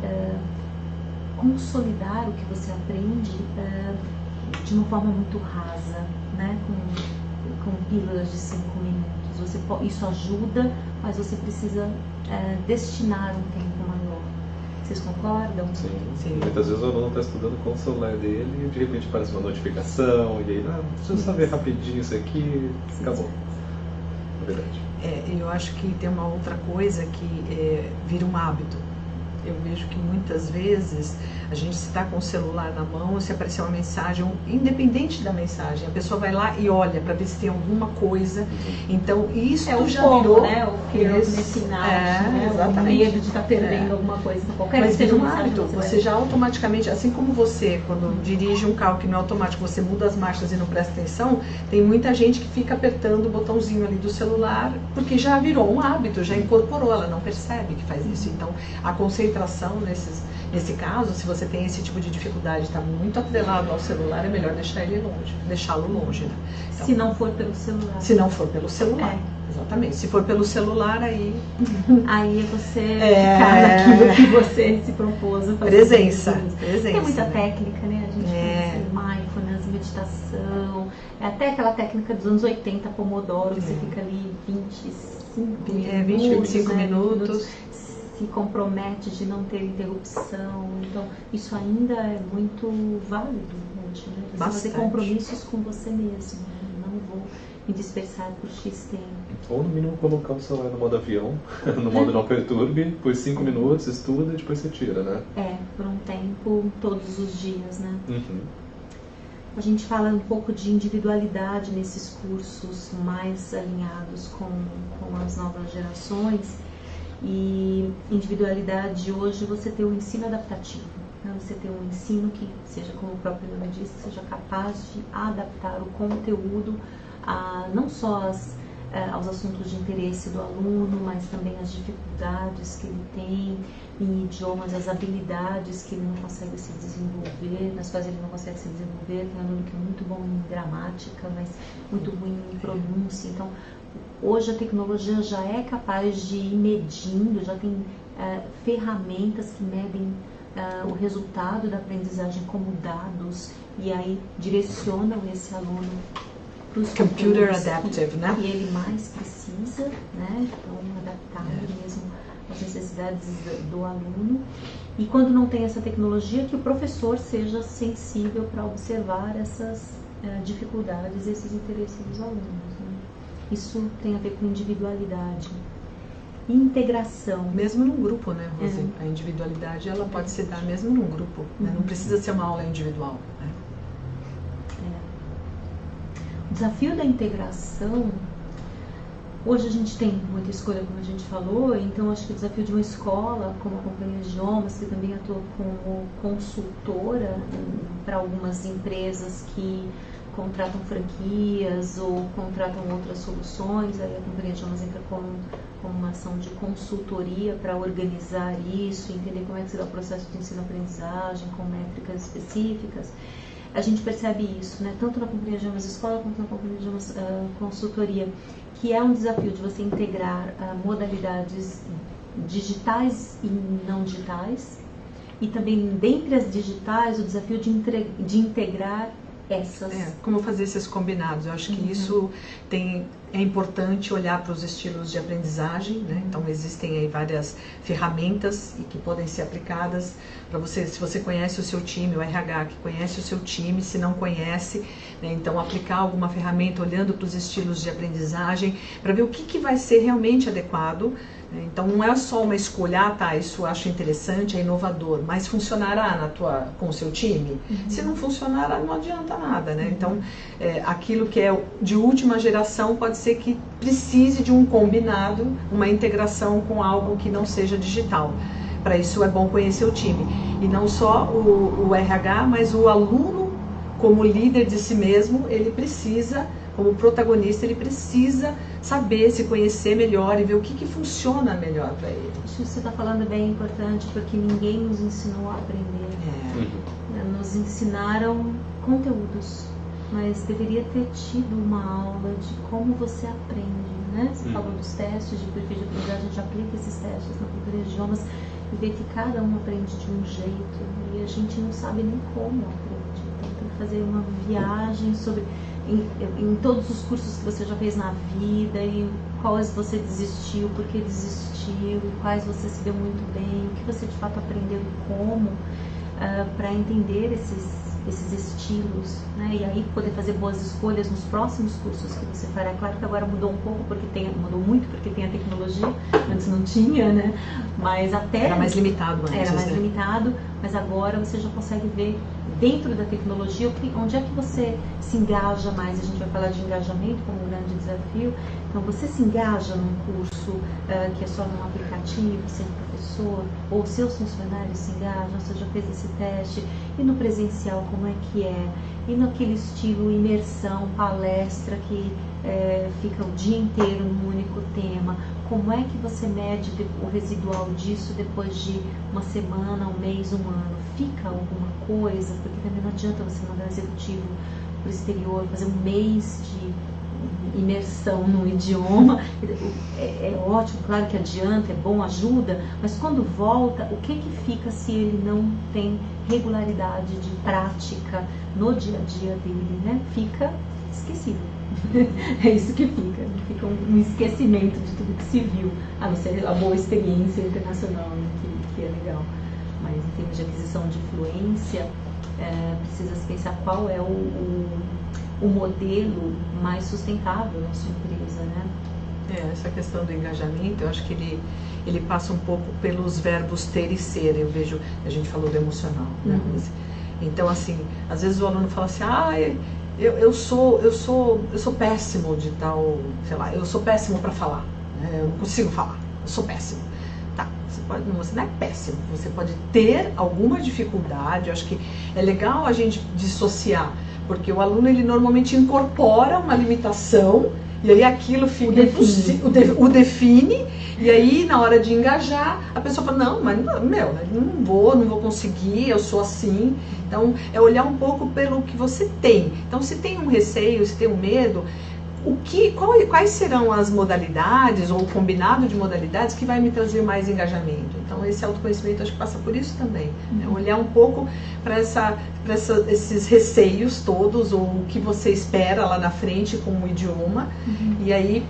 consolidar o que você aprende de uma forma muito rasa, né? Com pílulas de 5 minutos. Isso ajuda, mas você precisa destinar um tempo maior. Vocês concordam? Sim, sim. Muitas vezes o aluno está estudando com o celular dele e de repente aparece uma notificação e aí, preciso saber rapidinho isso aqui, acabou. É verdade. Eu acho que tem uma outra coisa que vira um hábito. Eu vejo que muitas vezes a gente está com o celular na mão, se aparecer uma mensagem, independente da mensagem, a pessoa vai lá e olha para ver se tem alguma coisa. Então isso já virou, né? O fear of missing out, né? O medo de estar perdendo alguma coisa. Qualquer Mas seja um hábito, você já automaticamente, assim como você, quando dirige um carro que não é automático, você muda as marchas e não presta atenção, tem muita gente que fica apertando o botãozinho ali do celular, porque já virou um hábito, já incorporou, ela não percebe que faz isso. Então a concentração nesse caso, se você tem esse tipo de dificuldade, está muito atrelado ao celular, é melhor deixá-lo longe, né? Então, se não for pelo celular. Se não for pelo celular, exatamente. Se for pelo celular, aí é você ficar naquilo que você se propôs a fazer. Presença. Tem muita técnica, né? A gente tem mindfulness, meditação, até aquela técnica dos anos 80, Pomodoro, que você fica ali 25 minutos. Se compromete de não ter interrupção. Então, isso ainda é muito válido hoje, né? Você fazer compromissos com você mesmo. Né? Não vou me dispersar por X tempo. Ou no mínimo colocar o celular no modo avião, no modo não perturbe, por 5 minutos, estuda e depois você tira, né? Por um tempo, todos os dias, né? Uhum. A gente fala um pouco de individualidade nesses cursos mais alinhados com as novas gerações. E individualidade hoje você tem um ensino adaptativo, né? Você tem um ensino que seja, como o próprio nome diz, seja capaz de adaptar o conteúdo não só aos assuntos de interesse do aluno, mas também as dificuldades que ele tem em idiomas, as habilidades que ele não consegue se desenvolver, nas quais ele não consegue se desenvolver. Tem aluno que é muito bom em gramática, mas muito ruim em pronúncia. Então, hoje a tecnologia já é capaz de ir medindo, já tem ferramentas que medem o resultado da aprendizagem como dados e aí direcionam esse aluno para os computer adaptive, né? Que ele mais precisa, né? Então, adaptar mesmo às necessidades do aluno. E quando não tem essa tecnologia, que o professor seja sensível para observar essas dificuldades, esses interesses dos alunos, né? Isso tem a ver com individualidade. Integração. Mesmo num grupo, né, Rose? A individualidade ela pode se dar mesmo num grupo, né? Não precisa ser uma aula individual, né? O desafio da integração, hoje a gente tem muita escolha, como a gente falou, então acho que o desafio de uma escola, como a Companhia de Idiomas, que também atua como consultora para algumas empresas que contratam franquias ou contratam outras soluções, aí a Companhia de Idiomas entra como uma ação de consultoria para organizar isso, entender como é que se dá o processo de ensino-aprendizagem, com métricas específicas. A gente percebe isso, né? Tanto na Companhia de Idiomas Escola quanto na Companhia de Idiomas Consultoria, que é um desafio de você integrar modalidades digitais e não digitais, e também dentre as digitais o desafio de integrar essas. Como fazer esses combinados. Eu acho que isso é importante olhar para os estilos de aprendizagem, né? Então existem aí várias ferramentas e que podem ser aplicadas para você, se você conhece o seu time, o RH que conhece o seu time, se não conhece, né? Então aplicar alguma ferramenta olhando para os estilos de aprendizagem para ver o que vai ser realmente adequado. Então não é só uma escolha, isso eu acho interessante, é inovador, mas funcionará com o seu time? Se não funcionar, não adianta nada, né? Então aquilo que é de última geração pode ser que precise de um combinado, uma integração com algo que não seja digital. Para isso é bom conhecer o time. E não só o RH, mas o aluno como líder de si mesmo, ele precisa, como protagonista, ele precisa saber se conhecer melhor e ver o que funciona melhor para ele. Acho que você está falando bem importante, porque ninguém nos ensinou a aprender. Nos ensinaram conteúdos, mas deveria ter tido uma aula de como você aprende, né? Você falou dos testes de perfil de aprendizagem, a gente aplica esses testes na cultura de idiomas e vê que cada um aprende de um jeito e a gente não sabe nem como aprende. Então tem que fazer uma viagem sobre em todos os cursos que você já fez na vida e quais você desistiu, por que desistiu, quais você se deu muito bem, o que você de fato aprendeu e como, para entender esses estilos, né? E aí poder fazer boas escolhas nos próximos cursos que você fará. Claro que agora mudou um pouco, mudou muito porque tem a tecnologia, antes não tinha, né? Mas até era mais limitado antes, era mais limitado, mas agora você já consegue ver dentro da tecnologia onde é que você se engaja mais. A gente vai falar de engajamento como um grande desafio. Então você se engaja num curso que é só num aplicativo, sem professor, ou seus funcionários se engajam, você já fez esse teste, e no presencial como é que é, e naquele estilo imersão, palestra que fica o dia inteiro num único tema, como é que você mede o residual disso depois de uma semana, um mês, um ano? Fica alguma coisa? Porque também não adianta você mandar um executivo para o exterior, fazer um mês de imersão no idioma. É ótimo, claro que adianta, é bom, ajuda, mas quando volta, o que fica se ele não tem regularidade de prática no dia a dia dele, né? Fica esquecido. É isso que fica um esquecimento de tudo que se viu, a não ser a boa experiência internacional, né, que é legal. Mas em termos de aquisição de fluência, precisa se pensar qual é o modelo mais sustentável na sua empresa, né? Essa questão do engajamento, eu acho que ele passa um pouco pelos verbos ter e ser. Eu vejo, a gente falou do emocional, né? Então, assim, às vezes o aluno fala assim, eu sou péssimo de tal, sei lá, eu sou péssimo para falar, né? Eu não consigo falar, eu sou péssimo. Tá, você não é péssimo, você pode ter alguma dificuldade. Eu acho que é legal a gente dissociar, porque o aluno ele normalmente incorpora uma limitação e aí aquilo fica o define, e aí na hora de engajar a pessoa fala, não, mas não vou conseguir, eu sou assim. Então é olhar um pouco pelo que você tem. Então se tem um receio, se tem um medo, quais serão as modalidades ou o combinado de modalidades que vai me trazer mais engajamento? Então esse autoconhecimento acho que passa por isso também, né? Olhar um pouco para esses receios todos, ou o que você espera lá na frente com o idioma, e aí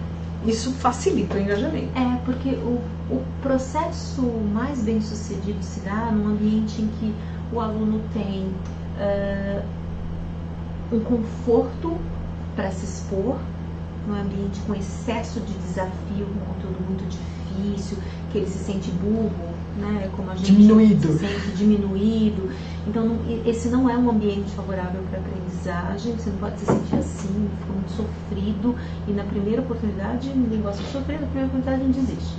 isso facilita o engajamento. Porque o processo mais bem sucedido se dá num ambiente em que o aluno tem um conforto para se expor, num ambiente com excesso de desafio, um conteúdo muito difícil, que ele se sente burro, né? Como a gente se sente diminuído. Então, esse não é um ambiente favorável para a aprendizagem. Você não pode se sentir assim, fica muito sofrido, e na primeira oportunidade, ninguém gosta de sofrer, na primeira oportunidade a gente desiste.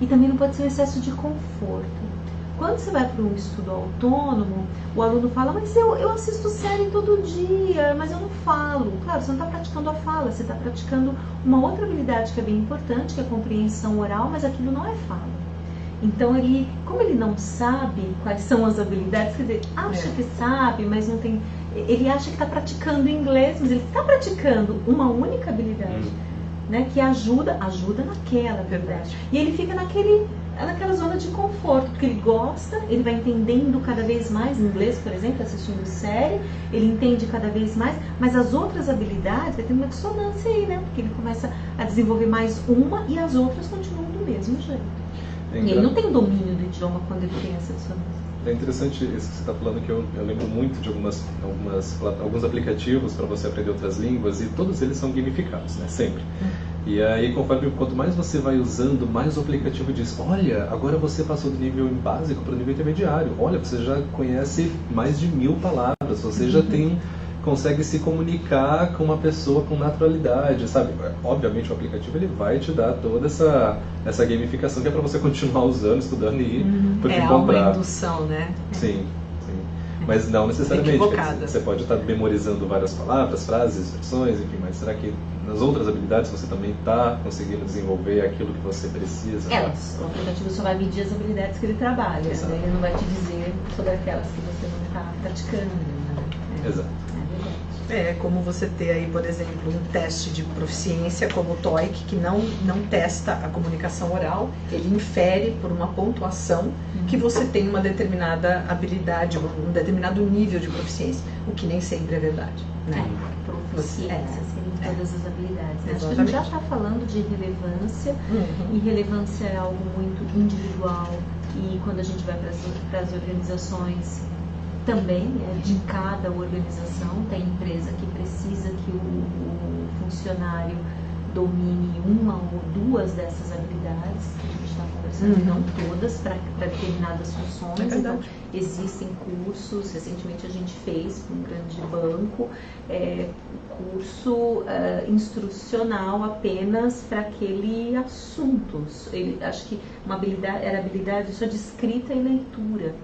E também não pode ser um excesso de conforto. Quando você vai para um estudo autônomo, o aluno fala, mas eu assisto série todo dia, mas eu não falo. Claro, você não está praticando a fala, você está praticando uma outra habilidade que é bem importante, que é a compreensão oral, mas aquilo não é fala. Então, como ele não sabe quais são as habilidades, quer dizer, acha que sabe, mas não tem... Ele acha que está praticando inglês, mas ele está praticando uma única habilidade, né, que ajuda naquela habilidade. E ele fica naquela zona de conforto, porque ele gosta, ele vai entendendo cada vez mais inglês, por exemplo, assistindo série, ele entende cada vez mais, mas as outras habilidades vai ter uma dissonância aí, né? Porque ele começa a desenvolver mais uma e as outras continuam do mesmo jeito. E ele não tem domínio do idioma quando ele tem essa dissonância. É interessante isso que você está falando, que eu lembro muito de alguns aplicativos para você aprender outras línguas, e todos eles são gamificados, né? Sempre. E aí, quanto mais você vai usando, mais o aplicativo diz, olha, agora você passou do nível básico para o nível intermediário. Olha, você já conhece mais de 1000 palavras, você já consegue se comunicar com uma pessoa com naturalidade, sabe? Obviamente o aplicativo ele vai te dar toda essa gamificação que é para você continuar usando, estudando e ir, porque comprar. Uma indução, né? Sim. Mas não necessariamente. Equivocada. Você pode estar memorizando várias palavras, frases, expressões, enfim, mas será que nas outras habilidades você também está conseguindo desenvolver aquilo que você precisa? O aplicativo só vai medir as habilidades que ele trabalha, Exato. né? Ele não vai te dizer sobre aquelas que você não está praticando, né? Exato. É como você ter aí, por exemplo, um teste de proficiência como o TOEIC, que não testa a comunicação oral, ele infere por uma pontuação que você tem uma determinada habilidade, um determinado nível de proficiência, o que nem sempre é verdade, né? Proficiência seriam todas as habilidades. Né? Acho que a Exatamente. gente já está falando de relevância, e relevância é algo muito individual, e quando a gente vai para as organizações, também é de cada organização. Tem empresa que precisa que o funcionário domine uma ou duas dessas habilidades que a gente está conversando, não todas, para determinadas funções. Então, existem cursos, recentemente a gente fez com um grande banco, curso instrucional apenas para aquele assunto. Acho que era habilidade só de escrita e leitura.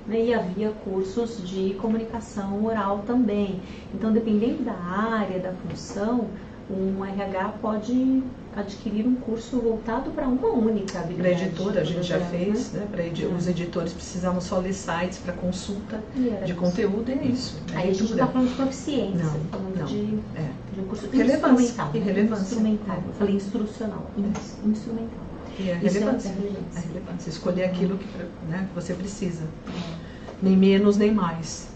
E havia cursos de comunicação oral também. Então, dependendo da área, da função, um RH pode adquirir um curso voltado para uma única habilidade. Para editora, a gente já fez, né? Os editores precisavam só ler sites para consulta de conteúdo, e é isso. Aí a gente não está falando de proficiência, não. De um curso relevância. instrumental. Relevância. Instrumental. Eu falei instrucional. Instrumental. E a relevância. A relevância. Escolher aquilo que você precisa. Nem menos, nem mais.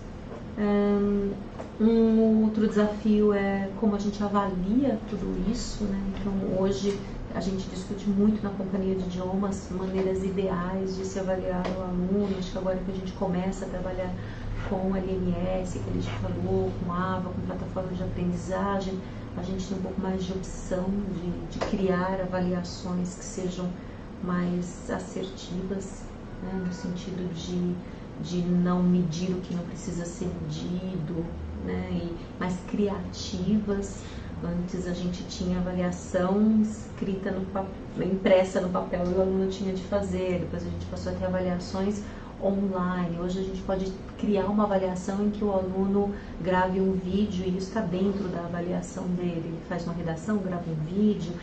Um outro desafio é como a gente avalia tudo isso, né? Então, hoje a gente discute muito na companhia de idiomas maneiras ideais de se avaliar o aluno. Acho que agora que a gente começa a trabalhar com a LMS, que a gente falou, com a AVA, com plataforma de aprendizagem, a gente tem um pouco mais de opção de criar avaliações que sejam mais assertivas, né? No sentido de não medir o que não precisa ser medido, né? E mais criativas. Antes a gente tinha avaliação escrita impressa no papel e o aluno tinha de fazer. Depois a gente passou a ter avaliações online. Hoje a gente pode criar uma avaliação em que o aluno grave um vídeo e isso está dentro da avaliação dele. Ele faz uma redação, grava um vídeo.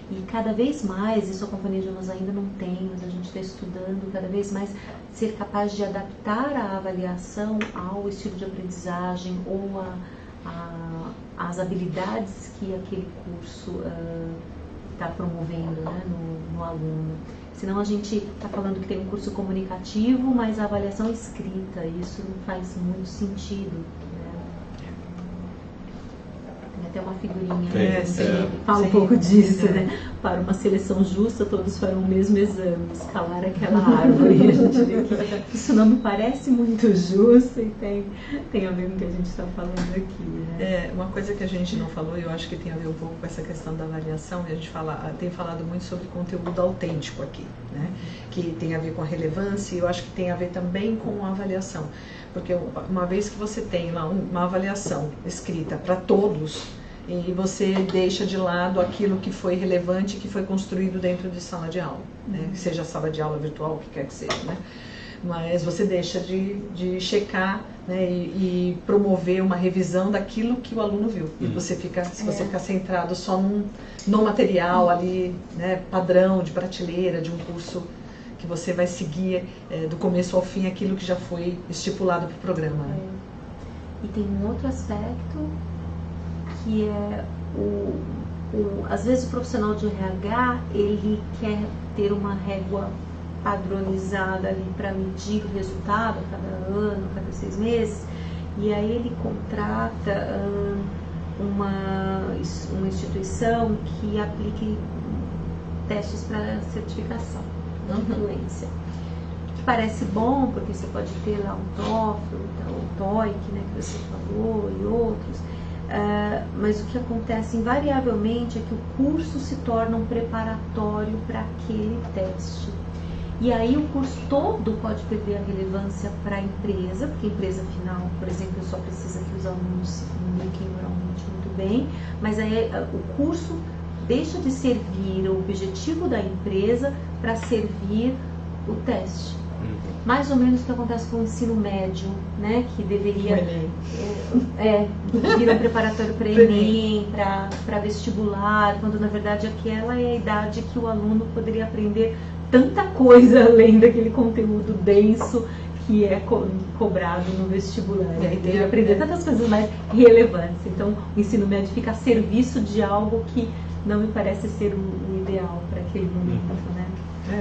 E cada vez mais, isso a Companhia de Idiomas ainda não tem, mas a gente está estudando cada vez mais ser capaz de adaptar a avaliação ao estilo de aprendizagem ou às habilidades que aquele curso está promovendo, né, no aluno. Senão a gente está falando que tem um curso comunicativo, mas a avaliação é escrita, e isso não faz muito sentido. Tem até uma figurinha que fala um pouco disso, né? Para uma seleção justa, todos farão o mesmo exame, escalar aquela árvore. A gente vê que isso não me parece muito justo e tem a ver com o que a gente está falando aqui, né? Uma coisa que a gente não falou, e eu acho que tem a ver um pouco com essa questão da avaliação, e a gente tem falado muito sobre conteúdo autêntico aqui, né? Que tem a ver com a relevância, e eu acho que tem a ver também com a avaliação. Porque uma vez que você tem lá uma avaliação escrita para todos, e você deixa de lado aquilo que foi relevante, que foi construído dentro de sala de aula, né? Seja sala de aula virtual, o que quer que seja, né? Mas você deixa de checar, né, e promover uma revisão daquilo que o aluno viu. E você se você ficar centrado só no material ali, né, padrão, de prateleira, de um curso que você vai seguir do começo ao fim aquilo que já foi estipulado para o programa. Né? E tem um outro aspecto que é às vezes o profissional de RH, ele quer ter uma régua padronizada ali para medir o resultado a cada ano, a cada 6 meses, e aí ele contrata uma instituição que aplique testes para certificação de fluência. Parece bom, porque você pode ter lá um TOEFL, o TOEIC, né, que você falou, e outros, mas o que acontece invariavelmente é que o curso se torna um preparatório para aquele teste. E aí o curso todo pode perder a relevância para a empresa, porque a empresa final, por exemplo, só precisa que os alunos se comuniquem oralmente muito bem, mas aí o curso deixa de servir o objetivo da empresa para servir o teste. Mais ou menos o que acontece com o ensino médio, né? Que deveria vir um preparatório para Enem, para vestibular, quando na verdade aquela é a idade que o aluno poderia aprender tanta coisa além daquele conteúdo denso que é cobrado no vestibular. Ele tem que aprender tantas coisas mais relevantes. Então, o ensino médio fica a serviço de algo que não me parece ser o ideal para aquele momento, né?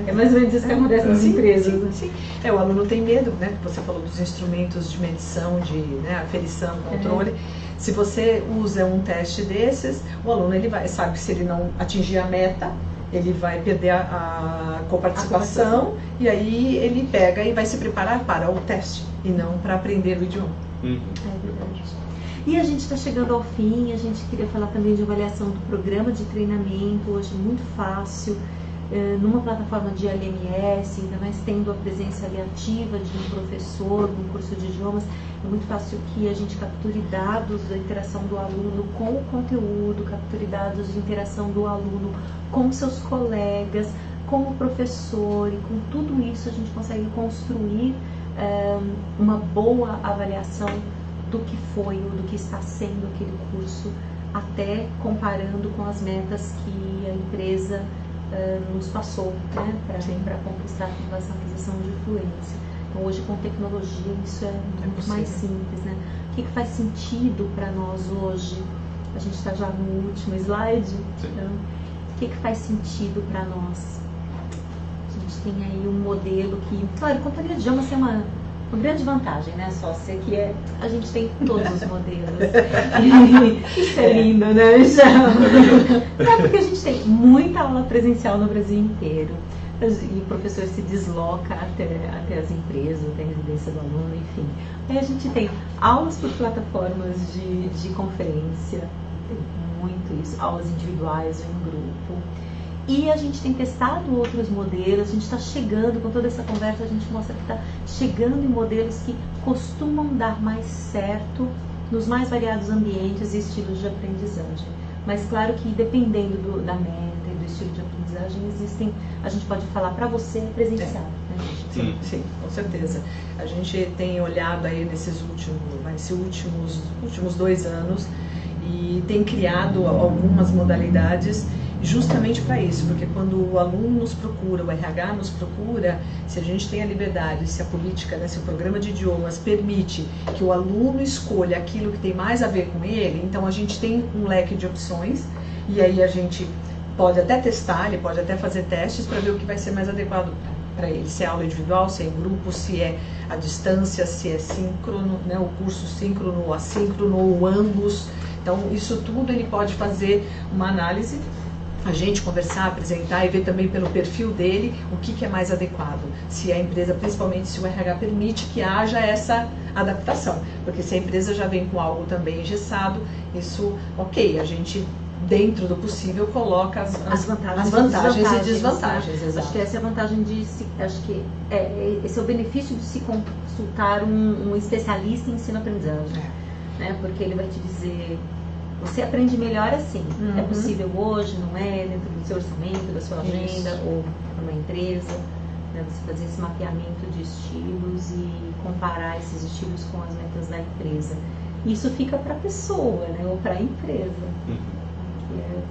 É mais ou menos isso que acontece nas empresas. Sim. O aluno tem medo, né? Você falou dos instrumentos de medição, de aferição, controle. Se você usa um teste desses, o aluno sabe que se ele não atingir a meta, ele vai perder a coparticipação, e aí ele pega e vai se preparar para o teste e não para aprender o idioma. É verdade. E a gente está chegando ao fim, a gente queria falar também de avaliação do programa de treinamento, hoje muito fácil, numa plataforma de LMS, ainda mais tendo a presença ali ativa de um professor no curso de idiomas, é muito fácil que a gente capture dados da interação do aluno com o conteúdo, capture dados de interação do aluno com seus colegas, com o professor, e com tudo isso a gente consegue construir uma boa avaliação do que foi ou do que está sendo aquele curso, até comparando com as metas que a empresa nos passou, né, para conquistar essa aquisição de fluência. Então, hoje, com tecnologia, isso é muito mais simples, né? O que faz sentido para nós hoje? A gente está já no último slide. Então, o que faz sentido para nós? A gente tem aí um modelo que, claro, a companhia de idiomas tem uma grande vantagem, né, sócia, que a gente tem todos os modelos. Isso é lindo, né, Michel? Porque a gente tem muita aula presencial no Brasil inteiro. E o professor se desloca até as empresas, até a residência do aluno, enfim. Aí a gente tem aulas por plataformas de conferência, tem muito isso, aulas individuais ou em grupo. E a gente tem testado outros modelos, a gente está chegando, com toda essa conversa, a gente mostra que está chegando em modelos que costumam dar mais certo nos mais variados ambientes e estilos de aprendizagem. Mas claro que dependendo da meta e do estilo de aprendizagem, a gente pode falar para você presencial. Né? Sim, com certeza. A gente tem olhado aí nesses últimos 2 anos e tem criado algumas modalidades justamente para isso, porque quando o aluno nos procura, o RH nos procura, se a gente tem a liberdade, se a política, né, se o programa de idiomas permite que o aluno escolha aquilo que tem mais a ver com ele, então a gente tem um leque de opções, e aí a gente pode até testar, ele pode até fazer testes para ver o que vai ser mais adequado para ele, se é aula individual, se é em grupo, se é à distância, se é síncrono, né, o curso síncrono ou assíncrono, ou ambos. Então isso tudo ele pode fazer uma análise, a gente conversar, apresentar e ver também pelo perfil dele o que é mais adequado. Se a empresa, principalmente se o RH permite que haja essa adaptação. Porque se a empresa já vem com algo também engessado, isso, ok, a gente, dentro do possível, coloca as vantagens e desvantagens. Né? Acho que essa é a vantagem acho que esse é o benefício de se consultar um especialista em ensino-aprendizagem. Né? Porque ele vai te dizer: você aprende melhor assim. É possível hoje, não é? Dentro do seu orçamento, da sua agenda, ou numa empresa, né? Você fazer esse mapeamento de estilos e comparar esses estilos com as metas da empresa. Isso fica para a pessoa, né? Ou para a empresa.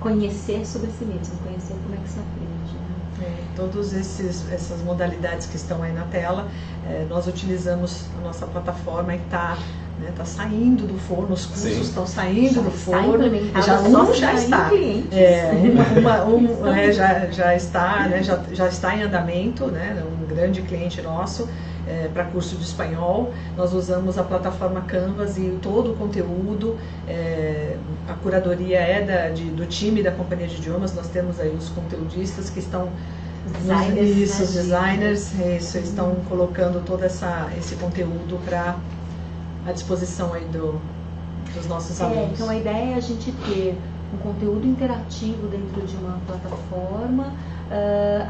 Conhecer sobre si mesmo, conhecer como é que se aprende. Né? Todas essas modalidades que estão aí na tela, nós utilizamos a nossa plataforma que está saindo do forno, os cursos estão saindo do forno, já está em andamento, né, um grande cliente nosso para curso de espanhol. Nós usamos a plataforma Canvas e todo o conteúdo, a curadoria do time da Companhia de Idiomas. Nós temos aí os conteudistas que estão os designers estão colocando todo esse conteúdo à disposição aí dos nossos alunos. Então a ideia é a gente ter um conteúdo interativo dentro de uma plataforma,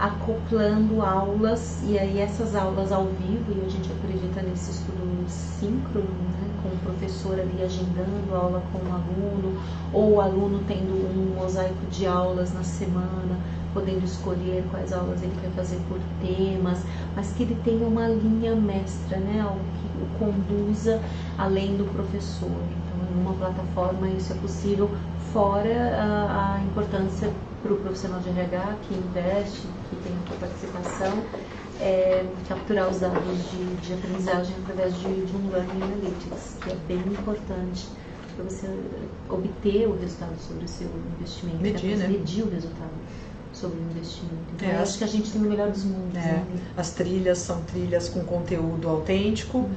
acoplando aulas, e aí essas aulas ao vivo, e a gente acredita nesse estudo síncrono, né, com o professor ali agendando a aula com o aluno, ou o aluno tendo um mosaico de aulas na semana, podendo escolher quais aulas ele quer fazer por temas, mas que ele tenha uma linha mestra, né, algo que o conduza além do professor. Então, em uma plataforma isso é possível, fora a importância para o profissional de RH que investe, que tem a sua participação, capturar os dados de aprendizagem através de um Learning Analytics, que é bem importante para você obter o resultado sobre o seu investimento, medir o resultado sobre o investimento. Então, eu acho que a gente tem o melhor dos mundos. Né? As trilhas são trilhas com conteúdo autêntico,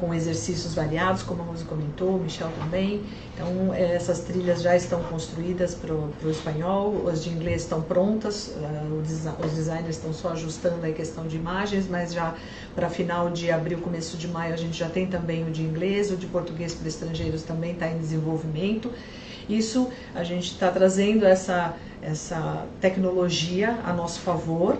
com exercícios variados, como a Rose comentou, o Michel também. Então, essas trilhas já estão construídas para o espanhol, as de inglês estão prontas, os designers estão só ajustando a questão de imagens, mas já para final de abril, começo de maio, a gente já tem também o de inglês, o de português para estrangeiros também está em desenvolvimento. Isso, a gente está trazendo essa tecnologia a nosso favor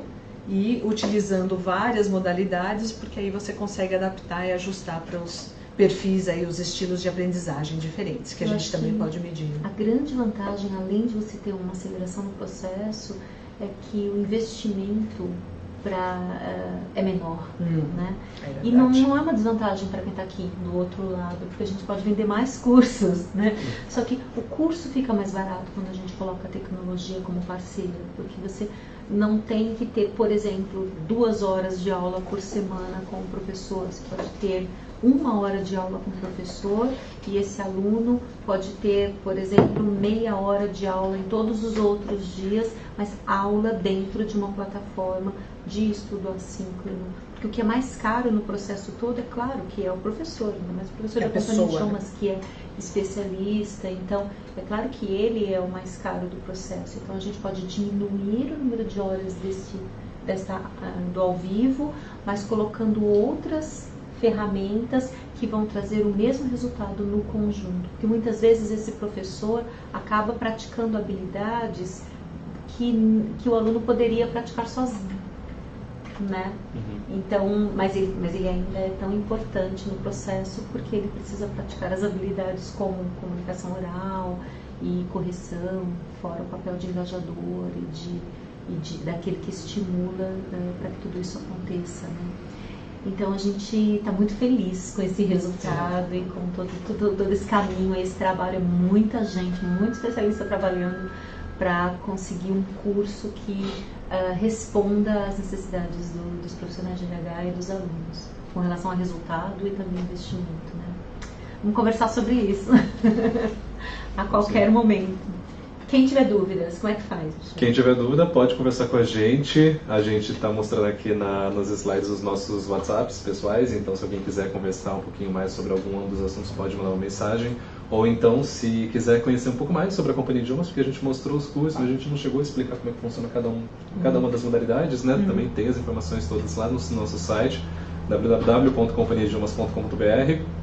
e utilizando várias modalidades, porque aí você consegue adaptar e ajustar para os perfis, aí, os estilos de aprendizagem diferentes, que a gente também pode medir. A grande vantagem, além de você ter uma aceleração no processo, é que o investimento é menor, né? E não é uma desvantagem para quem está aqui do outro lado, porque a gente pode vender mais cursos, né? Só que o curso fica mais barato quando a gente coloca a tecnologia como parceira, porque você não tem que ter, por exemplo, 2 horas de aula por semana com o professor. Você pode ter 1 hora de aula com o professor e esse aluno pode ter, por exemplo, meia hora de aula em todos os outros dias, mas aula dentro de uma plataforma de estudo assíncrono. Porque o que é mais caro no processo todo, é claro, que é o professor, mas o professor da Companhia de Idiomas, que é especialista, então é claro que ele é o mais caro do processo. Então a gente pode diminuir o número de horas do ao vivo, mas colocando outras ferramentas que vão trazer o mesmo resultado no conjunto. Porque muitas vezes esse professor acaba praticando habilidades que o aluno poderia praticar sozinho, né? Então, mas ele ainda é tão importante no processo porque ele precisa praticar as habilidades como comunicação oral e correção, fora o papel de engajador e daquele que estimula para que tudo isso aconteça, né? Então a gente está muito feliz com esse resultado e com todo esse caminho, esse trabalho. É muita gente, muito especialista trabalhando para conseguir um curso que responda às necessidades dos profissionais de RH e dos alunos, com relação a resultado e também investimento, né? Vamos conversar sobre isso a qualquer momento. Quem tiver dúvidas, como é que faz? Quem tiver dúvida pode conversar com a gente está mostrando aqui nos slides os nossos WhatsApps pessoais, então se alguém quiser conversar um pouquinho mais sobre algum dos assuntos pode mandar uma mensagem, ou então se quiser conhecer um pouco mais sobre a Companhia de Idiomas, porque a gente mostrou os cursos, a gente não chegou a explicar como é que funciona cada uma das modalidades, né? Também tem as informações todas lá no nosso site www.companhiaidiomas.com.br.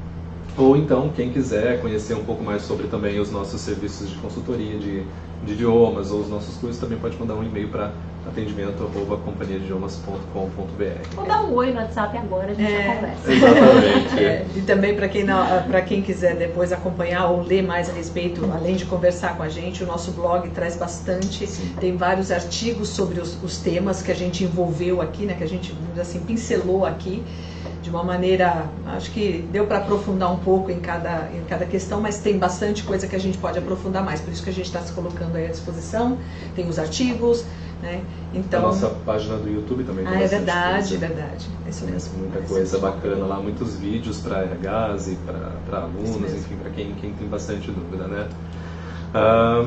Ou então, quem quiser conhecer um pouco mais sobre também os nossos serviços de consultoria de idiomas ou os nossos cursos, também pode mandar um e-mail para atendimento@companhiaidiomas.com.br. Ou dar um oi no WhatsApp agora, a gente já conversa. Exatamente. E também para quem quiser depois acompanhar ou ler mais a respeito, além de conversar com a gente, o nosso blog traz bastante. Sim. Tem vários artigos sobre os temas que a gente envolveu aqui, né, que a gente, assim, pincelou aqui de uma maneira, acho que deu para aprofundar um pouco em cada questão, mas tem bastante coisa que a gente pode aprofundar mais, por isso que a gente está se colocando aí à disposição. Tem os artigos, né? Então, a nossa página do YouTube também tem bastante verdade. É isso mesmo. Muita coisa bacana lá, muitos vídeos para RHs e para alunos, enfim, para quem tem bastante dúvida, né?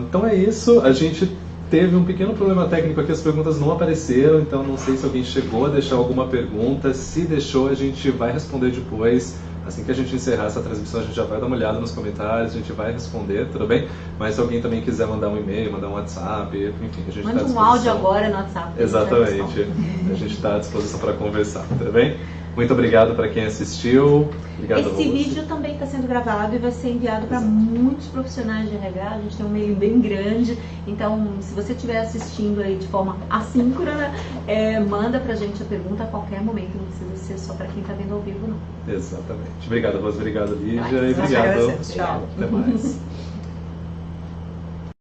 Então é isso, a gente teve um pequeno problema técnico aqui, as perguntas não apareceram, então não sei se alguém chegou a deixar alguma pergunta. Se deixou, a gente vai responder depois. Assim que a gente encerrar essa transmissão, a gente já vai dar uma olhada nos comentários, a gente vai responder, tudo bem? Mas se alguém também quiser mandar um e-mail, mandar um WhatsApp, enfim, a gente está à disposição. Manda um áudio agora no WhatsApp. Exatamente, a gente está à disposição para conversar, tudo bem? Muito obrigado para quem assistiu. Obrigado, Esse vídeo também está sendo gravado e vai ser enviado para muitos profissionais de RH. A gente tem um meio bem grande, então se você estiver assistindo aí de forma assíncrona, manda para a gente a pergunta a qualquer momento, não precisa ser só para quem está vendo ao vivo, não. Exatamente. Obrigado, Rose. Obrigado, Lígia. Nós E obrigado. agradecemos. Tchau. Até mais.